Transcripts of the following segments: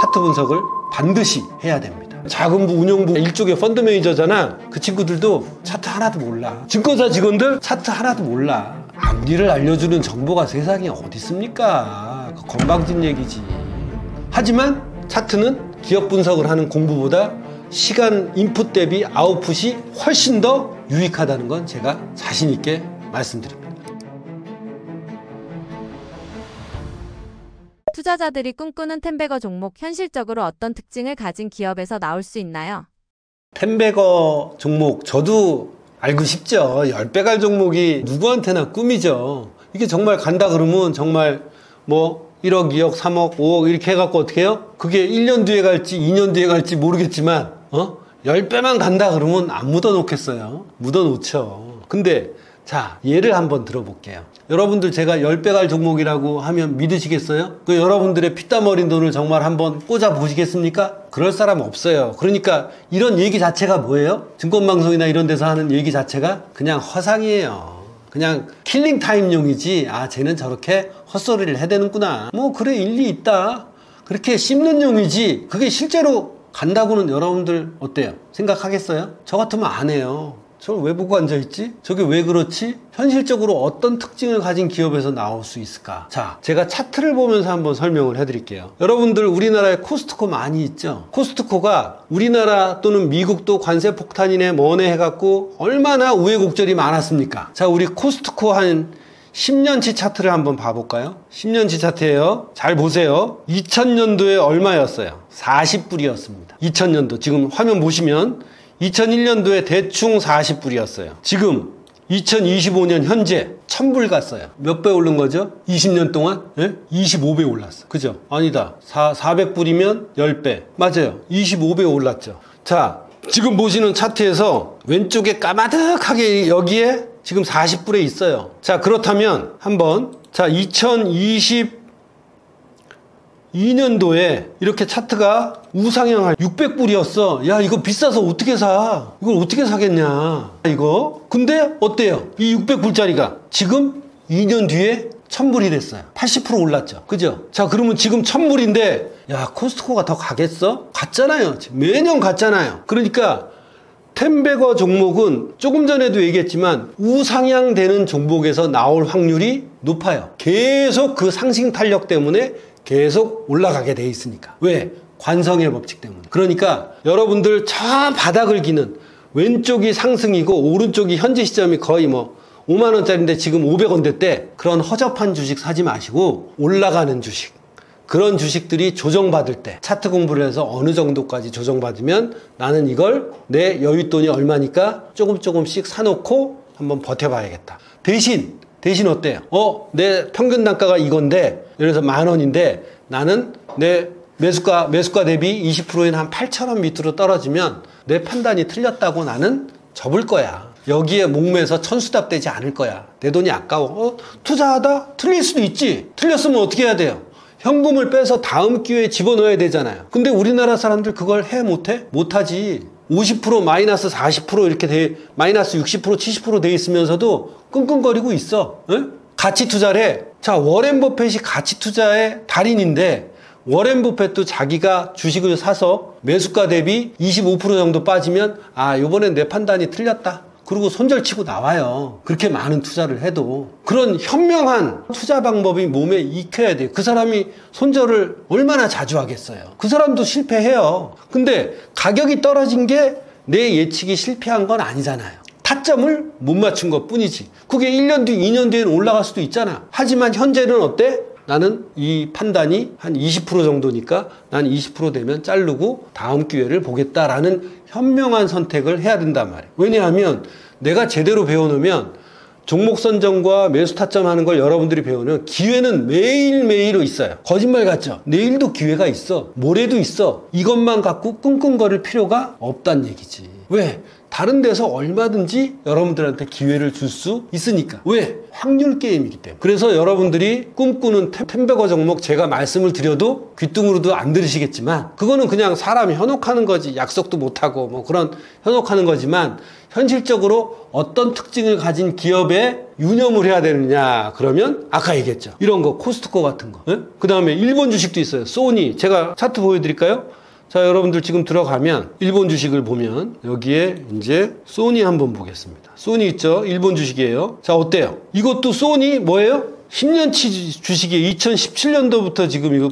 차트 분석을 반드시 해야 됩니다. 자금부 운용부 일종의 펀드 매니저잖아. 그 친구들도 차트 하나도 몰라. 증권사 직원들 차트 하나도 몰라. 앞일을 알려주는 정보가 세상에 어디 있습니까? 그 건방진 얘기지. 하지만 차트는 기업 분석을 하는 공부보다 시간 인풋 대비 아웃풋이 훨씬 더 유익하다는 건 제가 자신 있게 말씀드립니다. 투자자들이 꿈꾸는 텐베거 종목, 현실적으로 어떤 특징을 가진 기업에서 나올 수 있나요? 텐베거 종목 저도 알고 싶죠. 10배 갈 종목이 누구한테나 꿈이죠. 이게 정말 간다 그러면 정말 뭐 1억, 2억, 3억, 5억 이렇게 해갖고 어떻게 해요? 그게 1년 뒤에 갈지 2년 뒤에 갈지 모르겠지만 10배만 간다 그러면 안 묻어놓겠어요. 묻어놓죠. 근데 자, 예를 한번 들어볼게요. 여러분들 제가 10배 갈 종목이라고 하면 믿으시겠어요? 그 여러분들의 피땀 어린 돈을 정말 한번 꽂아 보시겠습니까? 그럴 사람 없어요. 그러니까 이런 얘기 자체가 뭐예요? 증권방송이나 이런 데서 하는 얘기 자체가 그냥 허상이에요. 그냥 킬링타임용이지, 아 쟤는 저렇게 헛소리를 해대는구나, 뭐 그래 일리 있다, 그렇게 씹는 용이지, 그게 실제로 간다고는 여러분들 어때요? 생각하겠어요? 저 같으면 안 해요. 저걸 왜 보고 앉아있지? 저게 왜 그렇지? 현실적으로 어떤 특징을 가진 기업에서 나올 수 있을까? 자, 제가 차트를 보면서 한번 설명을 해드릴게요. 여러분들 우리나라에 코스트코 많이 있죠? 코스트코가 우리나라 또는 미국도 관세 폭탄이네 뭐네 해갖고 얼마나 우여곡절이 많았습니까? 자, 우리 코스트코 한 10년치 차트를 한번 봐볼까요? 10년치 차트예요. 잘 보세요. 2000년도에 얼마였어요? 40불이었습니다. 2000년도 지금 화면 보시면 2001년도에 대충 40불이었어요. 지금 2025년 현재 1000불 갔어요. 몇 배 오른 거죠? 20년 동안? 예? 25배 올랐어. 그죠? 아니다. 400불이면 10배. 맞아요. 25배 올랐죠. 자, 지금 보시는 차트에서 왼쪽에 까마득하게 여기에 지금 40불에 있어요. 자, 그렇다면 한번, 자, 2022년도에 이렇게 차트가 우상향할 600불이었어. 야, 이거 비싸서 어떻게 사? 이걸 어떻게 사겠냐? 이거. 근데 어때요? 이 600불짜리가 지금 2년 뒤에 1000불이 됐어요. 80% 올랐죠. 그죠? 자, 그러면 지금 1000불인데, 야, 코스트코가 더 가겠어? 갔잖아요. 매년 갔잖아요. 그러니까, 텐베거 종목은 조금 전에도 얘기했지만 우상향되는 종목에서 나올 확률이 높아요. 계속 그 상승 탄력 때문에 계속 올라가게 돼 있으니까. 왜? 관성의 법칙 때문에. 그러니까 여러분들 저 바닥을 기는 왼쪽이 상승이고 오른쪽이 현재 시점이 거의 뭐 5만원짜리인데 지금 500원 됐대. 그런 허접한 주식 사지 마시고 올라가는 주식, 그런 주식들이 조정받을 때 차트 공부를 해서 어느 정도까지 조정받으면 나는 이걸 내 여윳돈이 얼마니까 조금씩 사놓고 한번 버텨봐야겠다. 대신 어때요? 내 평균 단가가 이건데, 예를 들어서 10,000원인데 나는 내 매수가 대비 20%인 한 8,000원 밑으로 떨어지면 내 판단이 틀렸다고 나는 접을 거야. 여기에 목매서 천수답되지 않을 거야. 내 돈이 아까워. 투자하다 틀릴 수도 있지. 틀렸으면 어떻게 해야 돼요? 현금을 빼서 다음 기회에 집어넣어야 되잖아요. 근데 우리나라 사람들 그걸 해 못해? 못하지. 50% 마이너스 40% 이렇게 마이너스 60% 70% 돼 있으면서도 끙끙거리고 있어. 응? 가치 투자를 해. 자, 워렌 버핏이 가치 투자의 달인인데, 워렌 버핏도 자기가 주식을 사서 매수가 대비 25% 정도 빠지면, 아, 요번엔 내 판단이 틀렸다, 그리고 손절치고 나와요. 그렇게 많은 투자를 해도. 그런 현명한 투자 방법이 몸에 익혀야 돼요. 그 사람이 손절을 얼마나 자주 하겠어요. 그 사람도 실패해요. 근데 가격이 떨어진 게 내 예측이 실패한 건 아니잖아요. 타점을 못 맞춘 것 뿐이지. 그게 1년 뒤, 2년 뒤에는 올라갈 수도 있잖아. 하지만 현재는 어때? 나는 이 판단이 한 20% 정도니까 난 20% 되면 자르고 다음 기회를 보겠다라는 현명한 선택을 해야 된단 말이에요. 왜냐하면 내가 제대로 배워놓으면 종목 선정과 매수 타점하는 걸 여러분들이 배우면 기회는 매일매일 있어요. 거짓말 같죠? 내일도 기회가 있어. 모레도 있어. 이것만 갖고 끙끙거릴 필요가 없다는 얘기지. 왜? 다른 데서 얼마든지 여러분들한테 기회를 줄 수 있으니까. 왜? 확률 게임이기 때문에. 그래서 여러분들이 꿈꾸는 텐베거 종목 제가 말씀을 드려도 귀뚱으로도 안 들으시겠지만, 그거는 그냥 사람이 현혹하는 거지. 약속도 못하고 뭐 그런 현혹하는 거지만, 현실적으로 어떤 특징을 가진 기업에 유념을 해야 되느냐? 그러면 아까 얘기했죠. 이런 거 코스트코 같은 거. 그 다음에 일본 주식도 있어요. 소니. 제가 차트 보여드릴까요? 자, 여러분들 지금 들어가면 일본 주식을 보면 여기에 이제 소니 한번 보겠습니다. 소니 있죠? 일본 주식이에요. 자, 어때요? 이것도 소니 뭐예요? 10년치 주식이 2017년도부터 지금 이거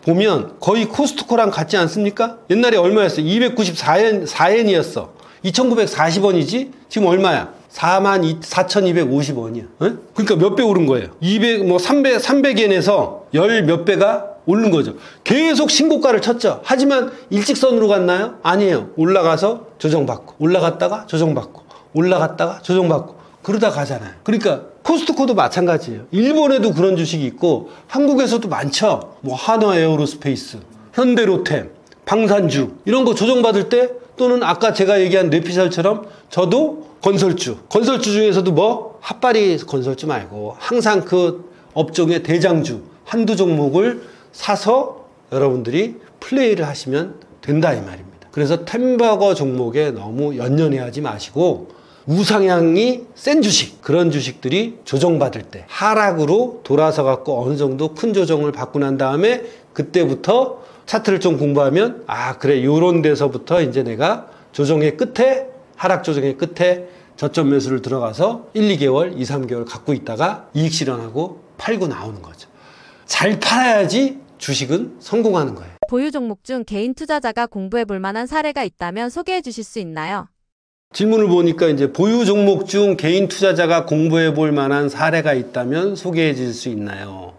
보면 거의 코스트코랑 같지 않습니까? 옛날에 얼마였어요? 294엔이었어. 2940원이지? 지금 얼마야? 44,250원이야. 그러니까 몇 배 오른 거예요? 300엔에서 열 몇 배가 오른 거죠. 계속 신고가를 쳤죠. 하지만 일직선으로 갔나요? 아니에요. 올라가서 조정받고, 올라갔다가 조정받고, 올라갔다가 조정받고, 그러다 가잖아요. 그러니까 코스트코도 마찬가지예요. 일본에도 그런 주식이 있고 한국에서도 많죠. 뭐 한화 에어로스페이스, 현대로템, 방산주 이런 거 조정받을 때, 또는 아까 제가 얘기한 뇌피셜처럼 저도 건설주 중에서도 뭐 핫바리 건설주 말고 항상 그 업종의 대장주 한두 종목을 사서 여러분들이 플레이를 하시면 된다 이 말입니다. 그래서 템버거 종목에 너무 연연해하지 마시고 우상향이 센 주식, 그런 주식들이 조정받을 때 하락으로 돌아서 갖고 어느 정도 큰 조정을 받고 난 다음에 그때부터 차트를 좀 공부하면 아 그래 요런 데서부터 이제 내가 조정의 끝에, 하락 조정의 끝에 저점 매수를 들어가서 1, 2개월, 2, 3개월 갖고 있다가 이익 실현하고 팔고 나오는 거죠. 잘 팔아야지 주식은 성공하는 거예요. 보유 종목 중 개인 투자자가 공부해 볼 만한 사례가 있다면 소개해 주실 수 있나요? 질문을 보니까 이제 보유 종목 중 개인 투자자가 공부해 볼 만한 사례가 있다면 소개해 줄 수 있나요?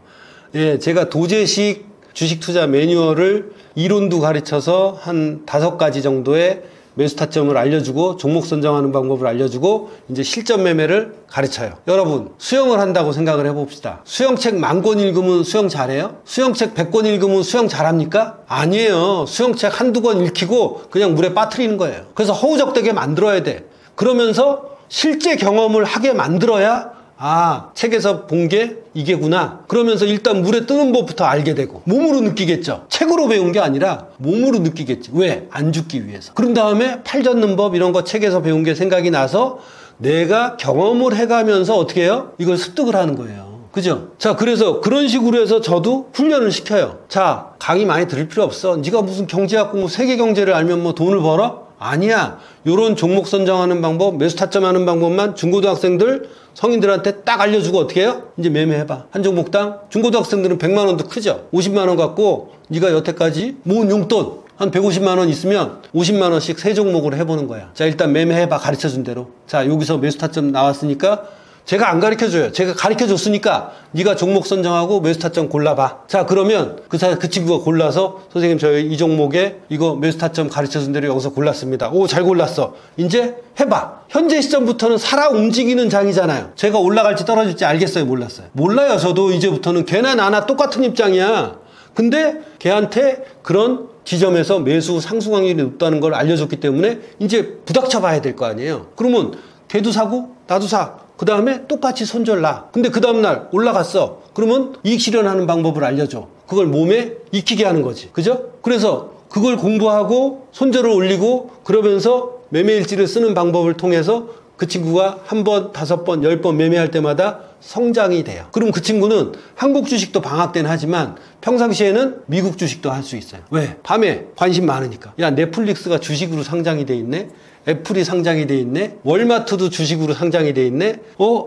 예, 제가 도제식 주식 투자 매뉴얼을 이론도 가르쳐서 한 5가지 정도의 매수 타점을 알려주고 종목 선정하는 방법을 알려주고 이제 실전 매매를 가르쳐요. 여러분 수영을 한다고 생각을 해봅시다. 수영책 10,000권 읽으면 수영 잘해요? 수영책 100권 읽으면 수영 잘합니까? 아니에요. 수영책 한두 권 읽히고 그냥 물에 빠뜨리는 거예요. 그래서 허우적대게 만들어야 돼. 그러면서 실제 경험을 하게 만들어야 아, 책에서 본 게 이게구나. 그러면서 일단 물에 뜨는 법부터 알게 되고 몸으로 느끼겠죠. 책으로 배운 게 아니라 몸으로 느끼겠지. 왜? 안 죽기 위해서. 그런 다음에 팔 젓는 법 이런 거 책에서 배운 게 생각이 나서 내가 경험을 해가면서 어떻게 해요? 이걸 습득을 하는 거예요. 그죠? 자, 그래서 그런 식으로 해서 저도 훈련을 시켜요. 자, 강의 많이 들을 필요 없어. 네가 무슨 경제학 공부, 세계 경제를 알면 뭐 돈을 벌어? 아니야. 요런 종목 선정하는 방법, 매수 타점하는 방법만 중고등학생들, 성인들한테 딱 알려주고 어떻게 해요? 이제 매매해봐. 한 종목당 중고등학생들은 100만 원도 크죠. 50만 원 갖고 네가 여태까지 모은 용돈 한 150만 원 있으면 50만 원씩 세 종목으로 해보는 거야. 자, 일단 매매해봐. 가르쳐준 대로. 자, 여기서 매수 타점 나왔으니까 제가 안 가르쳐줘요. 제가 가르쳐줬으니까 네가 종목 선정하고 매수 타점 골라봐. 자, 그러면 그 친구가 골라서 선생님 저 이 종목에 이거 매수 타점 가르쳐준 대로 여기서 골랐습니다. 오, 잘 골랐어. 이제 해봐. 현재 시점부터는 살아 움직이는 장이잖아요. 제가 올라갈지 떨어질지 알겠어요? 몰랐어요? 몰라요. 저도 이제부터는 걔나 나나 똑같은 입장이야. 근데 걔한테 그런 지점에서 매수 상승 확률이 높다는 걸 알려줬기 때문에 이제 부닥쳐 봐야 될 거 아니에요. 그러면 걔도 사고 나도 사. 그 다음에 똑같이 손절나. 근데 그 다음날 올라갔어. 그러면 이익 실현하는 방법을 알려줘. 그걸 몸에 익히게 하는 거지. 그죠? 그래서 그걸 공부하고 손절을 올리고 그러면서 매매일지를 쓰는 방법을 통해서 그 친구가 1번, 5번, 10번 매매할 때마다 성장이 돼요. 그럼 그 친구는 한국 주식도 방학 때는 하지만 평상시에는 미국 주식도 할 수 있어요. 왜? 밤에 관심 많으니까. 야, 넷플릭스가 주식으로 상장이 돼 있네? 애플이 상장이 돼 있네? 월마트도 주식으로 상장이 돼 있네?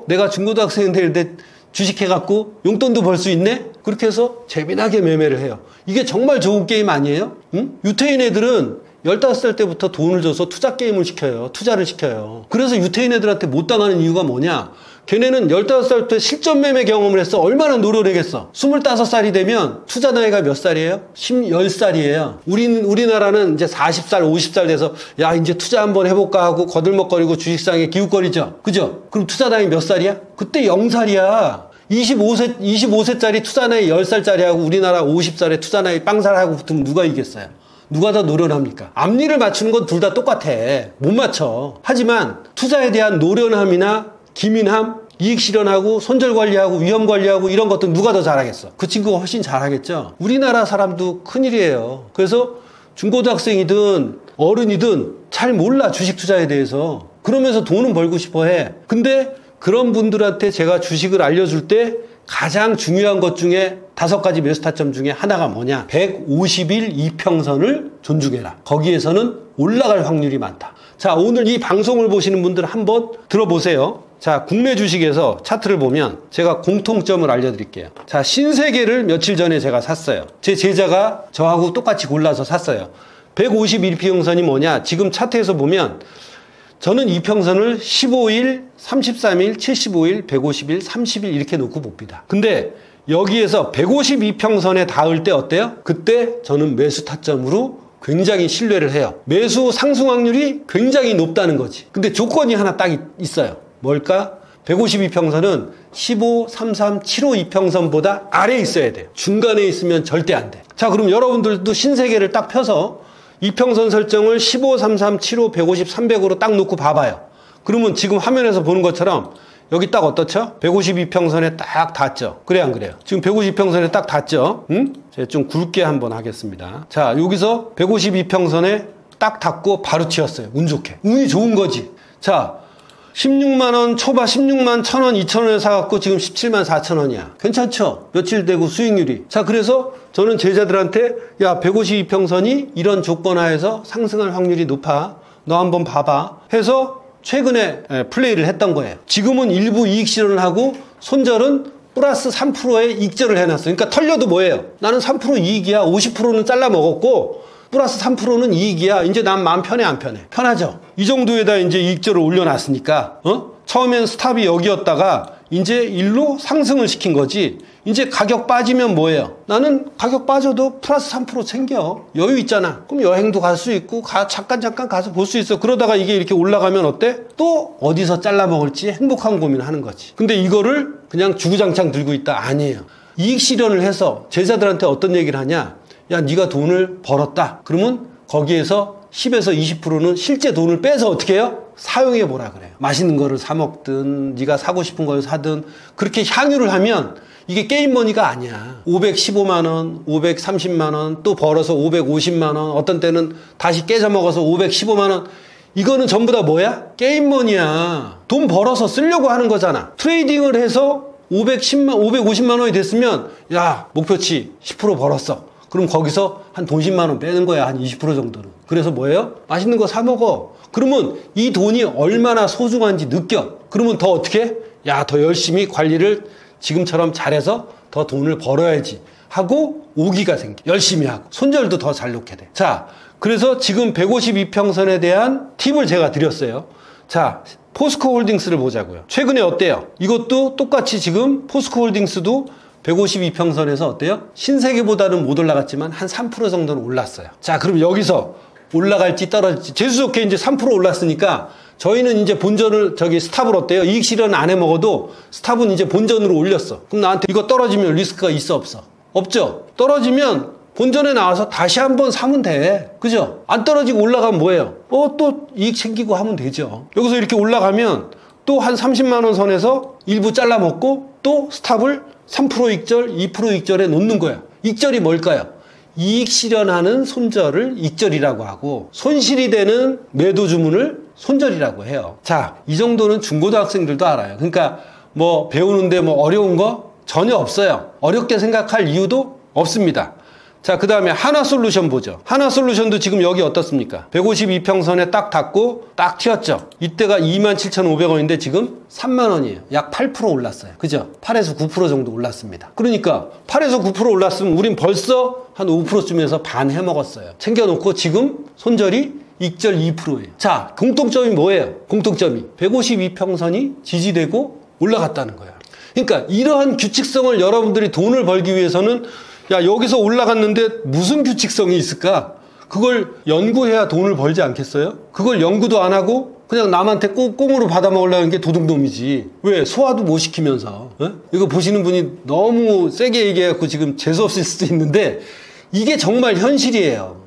내가 중고등학생인데 주식해갖고 용돈도 벌 수 있네? 그렇게 해서 재미나게 매매를 해요. 이게 정말 좋은 게임 아니에요? 응? 유태인 애들은 15살 때부터 돈을 줘서 투자 게임을 시켜요. 투자를 시켜요. 그래서 유태인 애들한테 못 당하는 이유가 뭐냐? 걔네는 15살 때 실전 매매 경험을 했어. 얼마나 노력하겠어. 25살이 되면 투자 나이가 몇 살이에요? 10살이에요. 우리나라는 이제 40살, 50살 돼서 야, 이제 투자 한번 해볼까 하고 거들먹거리고 주식상에 기웃거리죠. 그죠? 그럼 투자 나이 몇 살이야? 그때 0살이야. 25세짜리 투자 나이 10살짜리하고 우리나라 50살에 투자 나이 빵살하고 붙으면 누가 이겼어요? 누가 더 노련합니까? 앞니를 맞추는 건 둘 다 똑같아. 못 맞춰. 하지만 투자에 대한 노련함이나 기민함, 이익 실현하고 손절 관리하고 위험 관리하고 이런 것도 누가 더 잘하겠어? 그 친구가 훨씬 잘하겠죠. 우리나라 사람도 큰일이에요. 그래서 중고등학생이든 어른이든 잘 몰라, 주식 투자에 대해서. 그러면서 돈은 벌고 싶어 해. 근데 그런 분들한테 제가 주식을 알려줄 때 가장 중요한 것 중에 5가지 매수 타점 중에 하나가 뭐냐? 150일 이평선을 존중해라. 거기에서는 올라갈 확률이 많다. 자, 오늘 이 방송을 보시는 분들 한번 들어보세요. 자, 국내 주식에서 차트를 보면 제가 공통점을 알려드릴게요. 자, 신세계를 며칠 전에 제가 샀어요. 제 제자가 저하고 똑같이 골라서 샀어요. 151평선이 뭐냐? 지금 차트에서 보면 저는 이평선을 15일, 33일, 75일, 150일, 30일 이렇게 놓고 봅니다. 근데 여기에서 152평선에 닿을 때 어때요? 그때 저는 매수 타점으로 굉장히 신뢰를 해요. 매수 상승 확률이 굉장히 높다는 거지. 근데 조건이 하나 딱 있어요. 뭘까? 152평선은 15, 33, 75 이평선보다 아래에 있어야 돼요. 중간에 있으면 절대 안 돼. 자, 그럼 여러분들도 신세계를 딱 펴서 이평선 설정을 15, 33, 75, 150, 300으로 딱 놓고 봐봐요. 그러면 지금 화면에서 보는 것처럼 여기 딱 어떻죠? 152평선에 딱 닿죠? 그래 안 그래요? 지금 152평선에 딱 닿죠? 응? 제가 좀 굵게 한번 하겠습니다. 자, 여기서 152평선에 딱 닿고 바로 튀었어요. 운 좋게. 운이 좋은 거지. 자, 16만원 초반 16만 1,000원, 2,000원에 사갖고 지금 17만 4천원이야. 괜찮죠? 며칠 되고 수익률이. 자, 그래서 저는 제자들한테 야, 152평선이 이런 조건 하에서 상승할 확률이 높아. 너 한번 봐봐. 해서 최근에 플레이를 했던 거예요. 지금은 일부 이익 실현을 하고 손절은 플러스 3%의 익절을 해놨어요. 그러니까 털려도 뭐예요? 나는 3% 이익이야. 50%는 잘라 먹었고 플러스 3%는 이익이야. 이제 난 마음 편해 안 편해? 편하죠. 이 정도에다 이제 이익절을 올려놨으니까 처음엔 스탑이 여기였다가 이제 일로 상승을 시킨 거지. 이제 가격 빠지면 뭐예요? 나는 가격 빠져도 플러스 3% 챙겨. 여유 있잖아. 그럼 여행도 갈 수 있고 잠깐 가서 볼 수 있어. 그러다가 이게 이렇게 올라가면 어때? 또 어디서 잘라 먹을지 행복한 고민하는 거지. 근데 이거를 그냥 주구장창 들고 있다? 아니에요. 이익 실현을 해서 제자들한테 어떤 얘기를 하냐? 야, 네가 돈을 벌었다. 그러면 거기에서 10에서 20%는 실제 돈을 빼서 어떻게 해요? 사용해 보라 그래요. 맛있는 거를 사 먹든 네가 사고 싶은 걸 사든 그렇게 향유를 하면 이게 게임머니가 아니야. 515만 원, 530만 원, 또 벌어서 550만 원, 어떤 때는 다시 깨져 먹어서 515만 원. 이거는 전부 다 뭐야? 게임머니야. 돈 벌어서 쓰려고 하는 거잖아. 트레이딩을 해서 550만 원이 됐으면 야, 목표치 10% 벌었어. 그럼 거기서 한 돈 10만 원 빼는 거야. 한 20% 정도는. 그래서 뭐예요? 맛있는 거 사 먹어. 그러면 이 돈이 얼마나 소중한지 느껴. 그러면 더 어떻게? 야, 더 열심히 관리를 지금처럼 잘해서 더 돈을 벌어야지 하고 오기가 생겨. 열심히 하고. 손절도 더 잘 놓게 돼. 자, 그래서 지금 152평선에 대한 팁을 제가 드렸어요. 자, 포스코홀딩스를 보자고요. 최근에 어때요? 이것도 똑같이 지금 포스코홀딩스도 152평선에서 어때요? 신세계보다는 못 올라갔지만 한 3% 정도는 올랐어요. 자, 그럼 여기서 올라갈지 떨어질지 재수 좋게 이제 3% 올랐으니까 저희는 이제 본전을 스탑을 어때요? 이익 실현 안 해 먹어도 스탑은 이제 본전으로 올렸어. 그럼 나한테 이거 떨어지면 리스크가 있어 없어? 없죠. 떨어지면 본전에 나와서 다시 한번 사면 돼. 그죠? 안 떨어지고 올라가면 뭐예요? 또 이익 챙기고 하면 되죠. 여기서 이렇게 올라가면 또 한 30만 원 선에서 일부 잘라 먹고 또 스탑을 3% 익절, 2% 익절에 놓는 거야. 익절이 뭘까요? 이익 실현하는 손절을 익절이라고 하고 손실이 되는 매도 주문을 손절이라고 해요. 자, 이 정도는 중고등학생들도 알아요. 그러니까 뭐 배우는데 뭐 어려운 거 전혀 없어요. 어렵게 생각할 이유도 없습니다. 자, 그 다음에 하나솔루션 보죠. 하나솔루션도 지금 여기 어떻습니까? 152평선에 딱 닿고 딱 튀었죠. 이때가 27,500원인데 지금 3만원이에요. 약 8% 올랐어요. 그죠? 8에서 9% 정도 올랐습니다. 그러니까 8에서 9% 올랐으면 우린 벌써 한 5%쯤에서 반 해먹었어요. 챙겨놓고 지금 손절이 익절 2%예요. 자, 공통점이 뭐예요? 공통점이 152평선이 지지되고 올라갔다는 거예요. 그러니까 이러한 규칙성을 여러분들이 돈을 벌기 위해서는 야, 여기서 올라갔는데 무슨 규칙성이 있을까? 그걸 연구해야 돈을 벌지 않겠어요? 그걸 연구도 안 하고 그냥 남한테 꽁으로 받아먹으려는 게 도둑놈이지. 왜? 소화도 못 시키면서. 이거 보시는 분이 너무 세게 얘기해갖고 지금 재수없을 수도 있는데 이게 정말 현실이에요.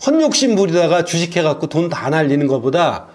헛욕심 부리다가 주식해갖고 돈 다 날리는 것보다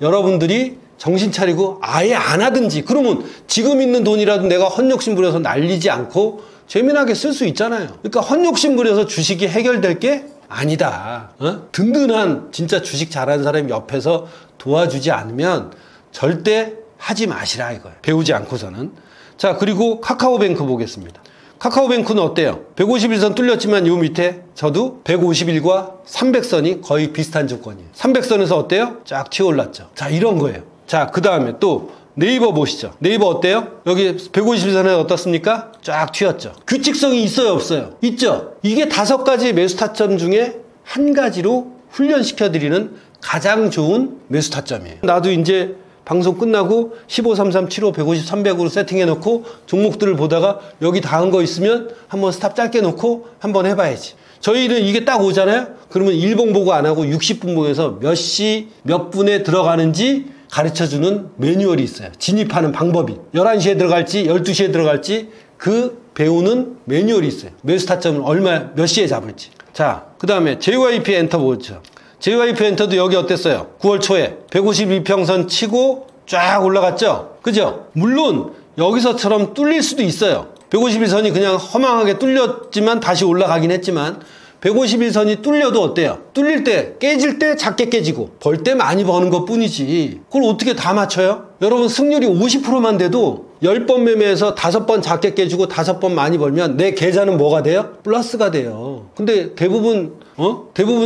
여러분들이 정신 차리고 아예 안 하든지 그러면 지금 있는 돈이라도 내가 헛욕심 부려서 날리지 않고 재미나게 쓸 수 있잖아요. 그러니까 헛욕심 부려서 주식이 해결될 게 아니다. 든든한 진짜 주식 잘하는 사람이 옆에서 도와주지 않으면 절대 하지 마시라 이거예요. 배우지 않고서는. 자, 그리고 카카오뱅크 보겠습니다. 카카오뱅크는 어때요? 151선 뚫렸지만 요 밑에 저도 151과 300선이 거의 비슷한 조건이에요. 300선에서 어때요? 쫙 튀어올랐죠. 자, 이런 거예요. 자, 그 다음에 또 네이버 보시죠. 네이버 어때요? 여기 151선에 어떻습니까? 쫙 튀었죠. 규칙성이 있어요, 없어요? 있죠. 이게 5가지 매수 타점 중에 한 가지로 훈련시켜드리는 가장 좋은 매수 타점이에요. 나도 이제 방송 끝나고 15, 33, 75, 150, 300으로 세팅해놓고 종목들을 보다가 여기 닿은 거 있으면 한번 스탑 짧게 놓고 한번 해봐야지. 저희는 이게 딱 오잖아요? 그러면 1봉 보고 안 하고 60분 보면서 몇 시, 몇 분에 들어가는지 가르쳐주는 매뉴얼이 있어요. 진입하는 방법이. 11시에 들어갈지 12시에 들어갈지 그 배우는 매뉴얼이 있어요. 매수 타점을 몇 시에 잡을지. 자, 그 다음에 JYP 엔터 보죠. JYP 엔터도 여기 어땠어요? 9월 초에 152평선 치고 쫙 올라갔죠? 그죠? 물론 여기서처럼 뚫릴 수도 있어요. 151선이 그냥 허망하게 뚫렸지만 다시 올라가긴 했지만 151선이 뚫려도 어때요? 뚫릴 때, 깨질 때 작게 깨지고 벌 때 많이 버는 것 뿐이지 그걸 어떻게 다 맞춰요? 여러분 승률이 50%만 돼도 10번 매매해서 5번 작게 깨지고 5번 많이 벌면 내 계좌는 뭐가 돼요? 플러스가 돼요. 근데 대부분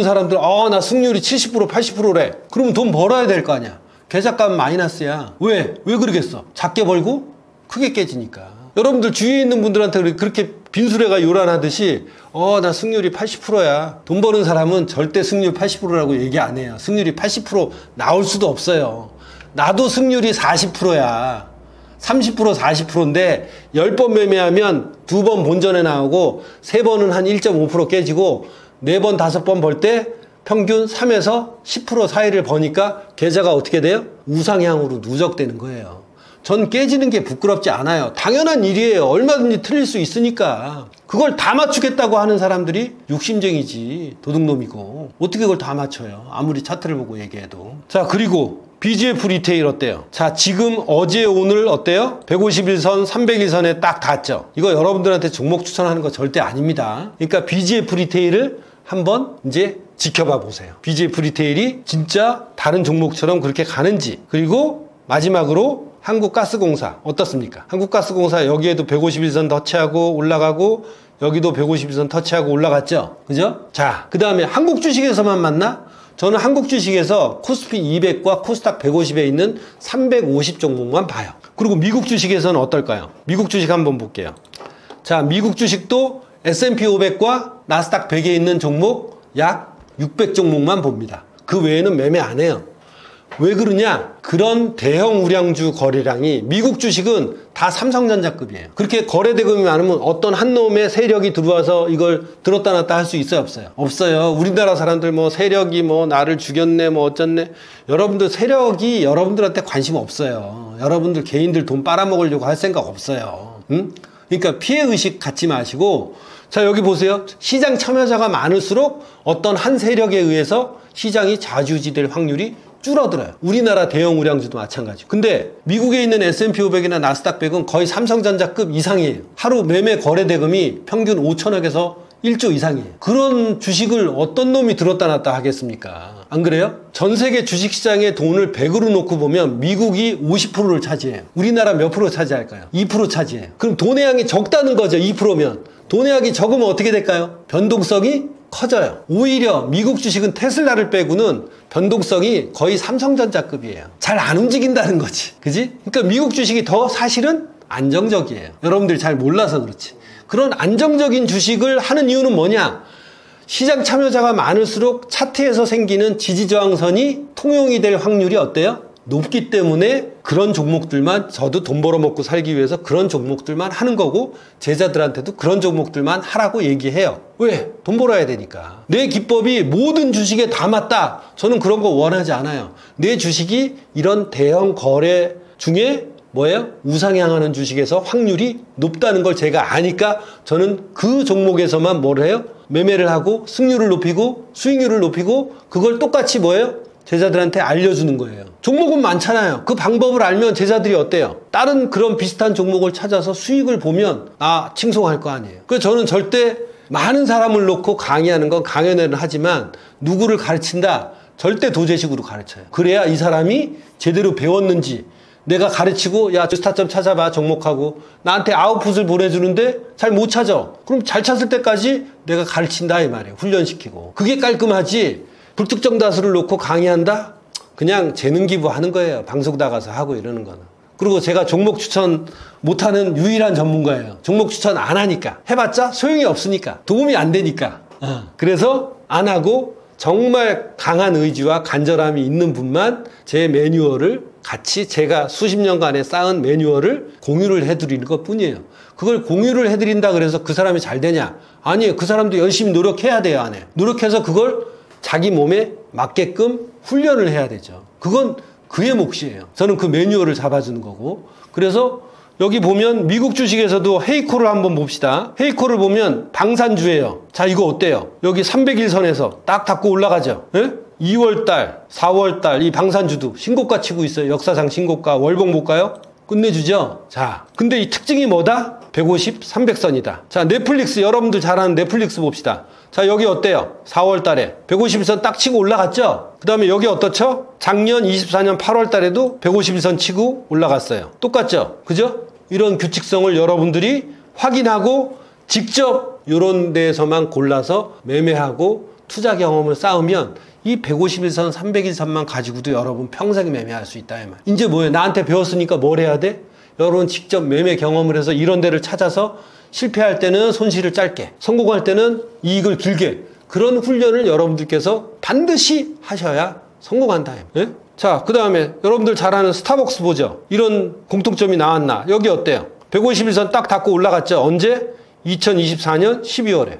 사람들 나 승률이 70% 80%래. 그러면 돈 벌어야 될 거 아니야. 계좌값은 마이너스야. 왜 그러겠어? 작게 벌고 크게 깨지니까. 여러분들 주위에 있는 분들한테 그렇게 빈수레가 요란하듯이 나 승률이 80%야. 돈 버는 사람은 절대 승률 80%라고 얘기 안 해요. 승률이 80% 나올 수도 없어요. 나도 승률이 40%야. 30% 40%인데 10번 매매하면 2번 본전에 나오고 3번은 한 1.5% 깨지고 4번 5번 벌 때 평균 3에서 10% 사이를 버니까 계좌가 어떻게 돼요? 우상향으로 누적되는 거예요. 전 깨지는 게 부끄럽지 않아요. 당연한 일이에요. 얼마든지 틀릴 수 있으니까. 그걸 다 맞추겠다고 하는 사람들이 욕심쟁이지. 도둑놈이고. 어떻게 그걸 다 맞춰요? 아무리 차트를 보고 얘기해도. 자, 그리고 BGF 리테일 어때요? 자, 지금 어제 오늘 어때요? 151선, 301선에 딱 닿았죠? 이거 여러분들한테 종목 추천하는 거 절대 아닙니다. 그러니까 BGF 리테일을 한번 이제 지켜봐 보세요. BGF 리테일이 진짜 다른 종목처럼 그렇게 가는지. 그리고 마지막으로 한국가스공사 어떻습니까? 한국가스공사 여기에도 151선 터치하고 올라가고 여기도 151선 터치하고 올라갔죠? 그죠? 자, 그 다음에 한국 주식에서만 만나? 저는 한국 주식에서 코스피 200과 코스닥 150에 있는 350 종목만 봐요. 그리고 미국 주식에서는 어떨까요? 미국 주식 한번 볼게요. 자, 미국 주식도 S&P 500과 나스닥 100에 있는 종목 약 600 종목만 봅니다. 그 외에는 매매 안 해요. 왜 그러냐? 그런 대형 우량주 거래량이 미국 주식은 다 삼성전자급이에요. 그렇게 거래 대금이 많으면 어떤 한 놈의 세력이 들어와서 이걸 들었다 놨다 할 수 있어요, 없어요? 없어요. 우리나라 사람들 세력이 나를 죽였네 어쩌네. 여러분들 세력이 여러분들한테 관심 없어요. 여러분들 개인들 돈 빨아먹으려고 할 생각 없어요. 응? 그러니까 피해의식 갖지 마시고, 자, 여기 보세요. 시장 참여자가 많을수록 어떤 한 세력에 의해서 시장이 좌지우지될 확률이 줄어들어요. 우리나라 대형 우량주도 마찬가지. 근데 미국에 있는 S&P 500이나 나스닥 100은 거의 삼성전자급 이상이에요. 하루 매매 거래 대금이 평균 5천억에서 1조 이상이에요. 그런 주식을 어떤 놈이 들었다 놨다 하겠습니까? 안 그래요? 전 세계 주식시장에 돈을 100으로 놓고 보면 미국이 50%를 차지해요. 우리나라 몇 프로 차지할까요? 2% 차지해요. 그럼 돈의 양이 적다는 거죠. 2%면. 돈의 양이 적으면 어떻게 될까요? 변동성이 커져요. 오히려 미국 주식은 테슬라를 빼고는 변동성이 거의 삼성전자급이에요. 잘 안 움직인다는 거지. 그지? 그러니까 미국 주식이 더 사실은 안정적이에요. 여러분들이 잘 몰라서 그렇지. 그런 안정적인 주식을 하는 이유는 뭐냐? 시장 참여자가 많을수록 차트에서 생기는 지지저항선이 통용이 될 확률이 어때요? 높기 때문에 그런 종목들만, 저도 돈 벌어먹고 살기 위해서 그런 종목들만 하는 거고 제자들한테도 그런 종목들만 하라고 얘기해요. 왜? 돈 벌어야 되니까. 내 기법이 모든 주식에 다 맞다. 저는 그런 거 원하지 않아요. 내 주식이 이런 대형 거래 중에 우상향하는 주식에서 확률이 높다는 걸 제가 아니까 저는 그 종목에서만 해요? 매매를 하고 승률을 높이고 수익률을 높이고 그걸 똑같이 제자들한테 알려주는 거예요. 종목은 많잖아요. 그 방법을 알면 제자들이 어때요? 다른 그런 비슷한 종목을 찾아서 수익을 보면 칭송할 거 아니에요. 그래서 저는 절대 많은 사람을 놓고 강의하는 건 강연회를 하지만 누구를 가르친다? 절대 도제식으로 가르쳐요. 그래야 이 사람이 제대로 배웠는지 내가 가르치고 야 스타점 찾아봐 종목하고 나한테 아웃풋을 보내주는데 잘 못 찾아. 그럼 잘 찾을 때까지 내가 가르친다 이 말이에요. 훈련시키고. 그게 깔끔하지. 불특정 다수를 놓고 강의한다? 그냥 재능 기부하는 거예요. 방송 나가서 하고 이러는 거는. 그리고 제가 종목 추천 못하는 유일한 전문가예요. 종목 추천 안 하니까. 해봤자 소용이 없으니까. 도움이 안 되니까. 그래서 안 하고 정말 강한 의지와 간절함이 있는 분만 제 매뉴얼을 같이 제가 수십 년간에 쌓은 매뉴얼을 공유를 해드리는 것 뿐이에요. 그걸 공유를 해드린다 그래서 그 사람이 잘 되냐? 아니에요. 그 사람도 열심히 노력해야 돼요. 안 해요. 노력해서 그걸 자기 몸에 맞게끔 훈련을 해야 되죠. 그건 그의 몫이에요. 저는 그 매뉴얼을 잡아주는 거고. 그래서 여기 보면 미국 주식에서도 헤이코를 한번 봅시다. 헤이코를 보면 방산주예요. 자, 이거 어때요? 여기 300일선에서 딱 닫고 올라가죠. 예? 2월달, 4월달 이 방산주도 신고가 치고 있어요. 역사상 신고가. 월봉 볼까요? 끝내주죠. 자, 근데 이 특징이 뭐다? 150, 300선이다. 자, 넷플릭스 여러분들 잘 아는 넷플릭스 봅시다. 자, 여기 어때요? 4월 달에 150선 딱 치고 올라갔죠? 그 다음에 여기 어떻죠? 작년 24년 8월 달에도 150선 치고 올라갔어요. 똑같죠? 그죠? 이런 규칙성을 여러분들이 확인하고 직접 이런 데에서만 골라서 매매하고 투자 경험을 쌓으면 이 151선, 301선만 가지고도 여러분 평생 매매할 수 있다. 이제 뭐예요? 나한테 배웠으니까 뭘 해야 돼? 여러분 직접 매매 경험을 해서 이런 데를 찾아서 실패할 때는 손실을 짧게, 성공할 때는 이익을 길게, 그런 훈련을 여러분들께서 반드시 하셔야 성공한다. 예? 자, 그 다음에 여러분들 잘 아는 스타벅스 보죠. 이런 공통점이 나왔나? 여기 어때요? 151선 딱 닫고 올라갔죠. 언제? 2024년 12월에.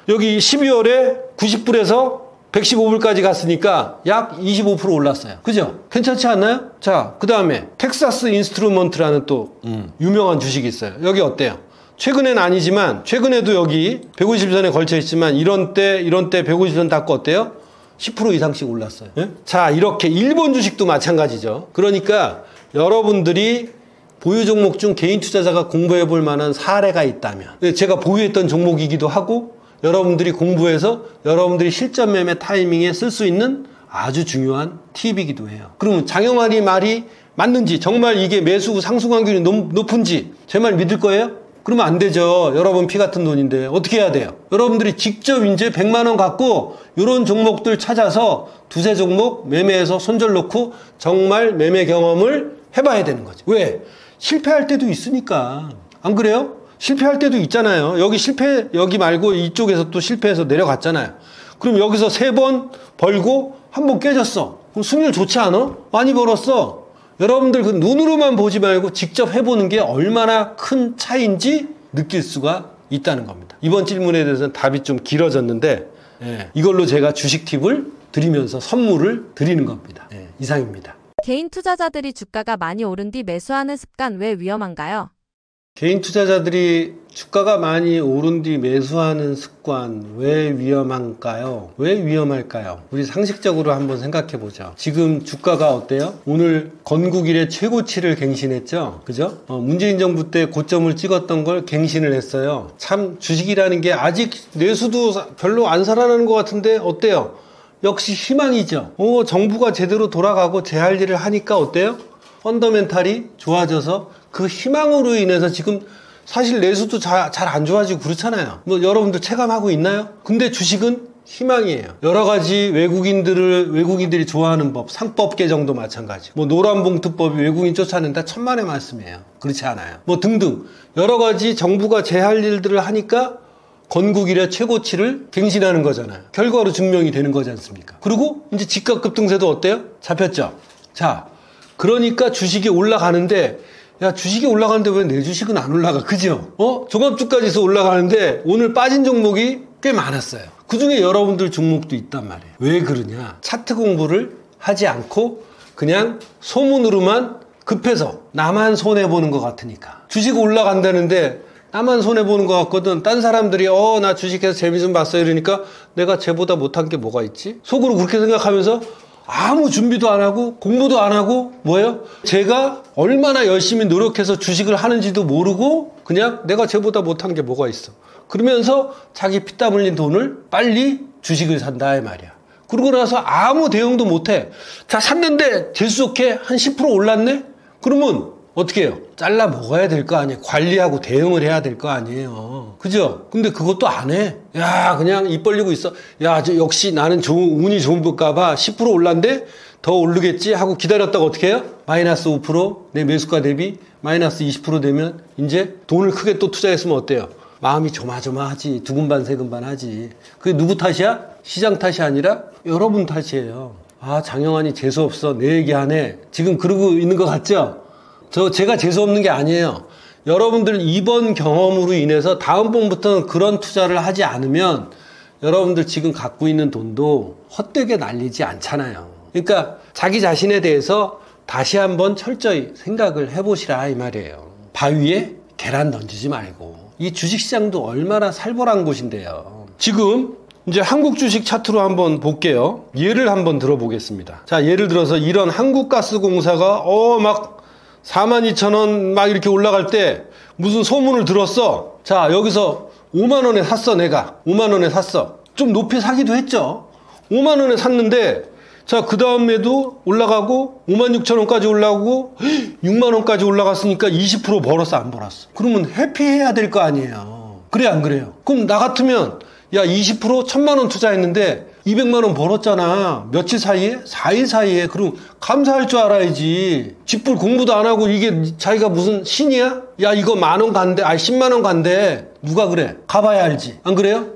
여기 12월에 90불에서 115불까지 갔으니까 약 25% 올랐어요. 그죠? 괜찮지 않나요? 자, 그 다음에 텍사스 인스트루먼트라는 또 유명한 주식이 있어요. 여기 어때요? 최근엔 아니지만 최근에도 여기 150선에 걸쳐 있지만 이런 때 150선 닫고 어때요? 10% 이상씩 올랐어요. 예? 자, 이렇게 일본 주식도 마찬가지죠. 그러니까 여러분들이 보유 종목 중 개인 투자자가 공부해 볼 만한 사례가 있다면, 제가 보유했던 종목이기도 하고 여러분들이 공부해서 여러분들이 실전 매매 타이밍에 쓸 수 있는 아주 중요한 팁이기도 해요. 그러면 장영환이 말이 맞는지, 정말 이게 매수 상승 확률이 높은지 제 말 믿을 거예요? 그러면 안 되죠. 여러분 피 같은 돈인데 어떻게 해야 돼요? 여러분들이 직접 이제 100만 원 갖고 이런 종목들 찾아서 두세 종목 매매해서 손절 놓고 정말 매매 경험을 해봐야 되는 거죠. 왜? 실패할 때도 있으니까. 안 그래요? 실패할 때도 있잖아요. 여기 말고 이쪽에서 또 실패해서 내려갔잖아요. 그럼 여기서 3번 벌고 한 번 깨졌어. 그럼 승률 좋지 않아? 많이 벌었어. 여러분들 그 눈으로만 보지 말고 직접 해보는 게 얼마나 큰 차이인지 느낄 수가 있다는 겁니다. 이번 질문에 대해서는 답이 좀 길어졌는데, 이걸로 제가 주식 팁을 드리면서 선물을 드리는 겁니다. 이상입니다. 개인 투자자들이 주가가 많이 오른 뒤 매수하는 습관 왜 위험한가요? 개인 투자자들이 주가가 많이 오른 뒤 매수하는 습관 왜 위험한가요? 왜 위험할까요? 우리 상식적으로 한번 생각해 보죠. 지금 주가가 어때요? 오늘 건국 이래 최고치를 갱신했죠? 그죠? 문재인 정부 때 고점을 찍었던 걸 갱신을 했어요. 참 주식이라는 게 아직 내수도 별로 안 살아나는 것 같은데 어때요? 역시 희망이죠. 정부가 제대로 돌아가고 제 할 일을 하니까 어때요? 펀더멘탈이 좋아져서 그 희망으로 인해서 지금 사실 내수도 잘 안 좋아지고 그렇잖아요. 뭐 여러분들 체감하고 있나요? 근데 주식은 희망이에요. 여러 가지 외국인들이 좋아하는 법, 상법 개정도 마찬가지. 뭐 노란봉투법이 외국인 쫓아낸다 천만의 말씀이에요. 그렇지 않아요. 뭐 등등 여러 가지 정부가 제 할 일들을 하니까 건국 이래 최고치를 갱신하는 거잖아요. 결과로 증명이 되는 거지 않습니까? 그리고 이제 집값 급등세도 어때요? 잡혔죠. 자, 그러니까 주식이 올라가는데, 야, 주식이 올라가는데 왜 내 주식은 안 올라가? 그죠? 종합주가지수 올라가는데 오늘 빠진 종목이 꽤 많았어요. 그 중에 여러분들 종목도 있단 말이에요. 왜 그러냐? 차트 공부를 하지 않고 그냥 소문으로만 급해서 나만 손해보는 것 같으니까. 주식 올라간다는데 나만 손해보는 것 같거든. 딴 사람들이 나 주식해서 재미 좀 봤어요 이러니까 내가 쟤보다 못한 게 뭐가 있지? 속으로 그렇게 생각하면서 아무 준비도 안 하고 공부도 안 하고 뭐예요? 제가 얼마나 열심히 노력해서 주식을 하는지도 모르고 그냥 내가 쟤보다 못한 게 뭐가 있어. 그러면서 자기 피땀 흘린 돈을 빨리 주식을 산다 이 말이야. 그러고 나서 아무 대응도 못해. 자, 샀는데 재수 좋게 한 10% 올랐네? 그러면 어떻게 해요? 잘라 먹어야 될 거 아니에요. 관리하고 대응을 해야 될 거 아니에요. 그죠? 근데 그것도 안 해. 야, 그냥 입 벌리고 있어. 야, 역시 나는 운이 좋은가 봐. 10% 올랐는데 더 오르겠지 하고 기다렸다가 어떻게 해요? 마이너스 5%, 내 매수가 대비 마이너스 20% 되면 이제 돈을 크게 또 투자했으면 어때요? 마음이 조마조마하지. 두근반 세근반 하지. 그게 누구 탓이야? 시장 탓이 아니라 여러분 탓이에요. 아, 장영환이 재수없어. 내 얘기하네. 지금 그러고 있는 것 같죠? 제가 재수없는 게 아니에요. 여러분들 이번 경험으로 인해서 다음번부터는 그런 투자를 하지 않으면 여러분들 지금 갖고 있는 돈도 헛되게 날리지 않잖아요. 그러니까 자기 자신에 대해서 다시 한번 철저히 생각을 해보시라 이 말이에요. 바위에 계란 던지지 말고. 이 주식시장도 얼마나 살벌한 곳인데요. 지금 이제 한국 주식 차트로 한번 볼게요. 예를 한번 들어보겠습니다. 자, 예를 들어서 이런 한국가스공사가 막 42,000원 막 이렇게 올라갈 때 무슨 소문을 들었어. 자, 여기서 5만원에 샀어. 내가 5만원에 샀어. 좀 높이 사기도 했죠. 5만원에 샀는데 자, 그 다음에도 올라가고 56,000원까지 올라가고 6만원까지 올라갔으니까 20% 벌었어 안 벌었어? 그러면 해피해야 될 거 아니에요. 그래 안 그래요? 그럼 나 같으면 야 20% 1,000만원 투자했는데 200만원 벌었잖아. 며칠 사이에? 4일 사이에. 그럼 감사할 줄 알아야지. 집불 공부도 안 하고 이게 자기가 무슨 신이야? 야 이거 10,000원 간대. 10만원 간대. 누가 그래? 가봐야 알지. 안 그래요?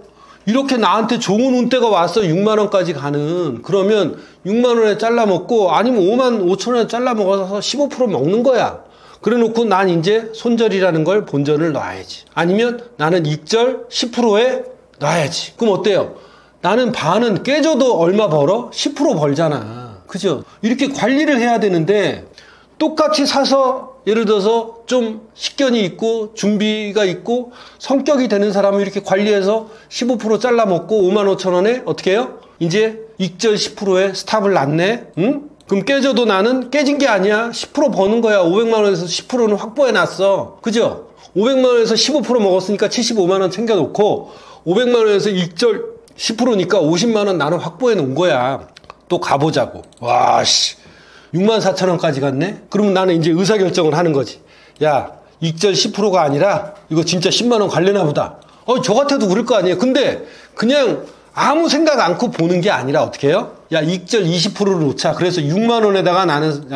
이렇게 나한테 좋은 운대가 왔어. 6만원까지 가는. 그러면 6만원에 잘라 먹고 아니면 55,000원에 잘라 먹어서 15% 먹는 거야. 그래 놓고 난 이제 손절이라는 걸 본전을 놔야지. 아니면 나는 익절 10%에 놔야지. 그럼 어때요? 나는 반은 깨져도 얼마 벌어? 10% 벌잖아. 그죠? 이렇게 관리를 해야 되는데 똑같이 사서 예를 들어서 좀 식견이 있고 준비가 있고 성격이 되는 사람은 이렇게 관리해서 15% 잘라 먹고 55,000원에 어떻게 해요? 이제 익절 10%에 스탑을 놨네. 응? 그럼 깨져도 나는 깨진 게 아니야. 10% 버는 거야. 500만원에서 10%는 확보해 놨어. 그죠? 500만원에서 15% 먹었으니까 75만원 챙겨놓고 500만원에서 익절 10%니까 50만원 나는 확보해 놓은 거야. 또 가보자고. 와, 씨. 64,000원까지 갔네? 그러면 나는 이제 의사결정을 하는 거지. 야, 익절 10%가 아니라 이거 진짜 10만원 갈려나 보다. 저 같아도 그럴 거 아니에요. 근데 그냥 아무 생각 않고 보는 게 아니라 어떻게 해요? 야, 익절 20%를 놓자. 그래서 6만원에다가 나는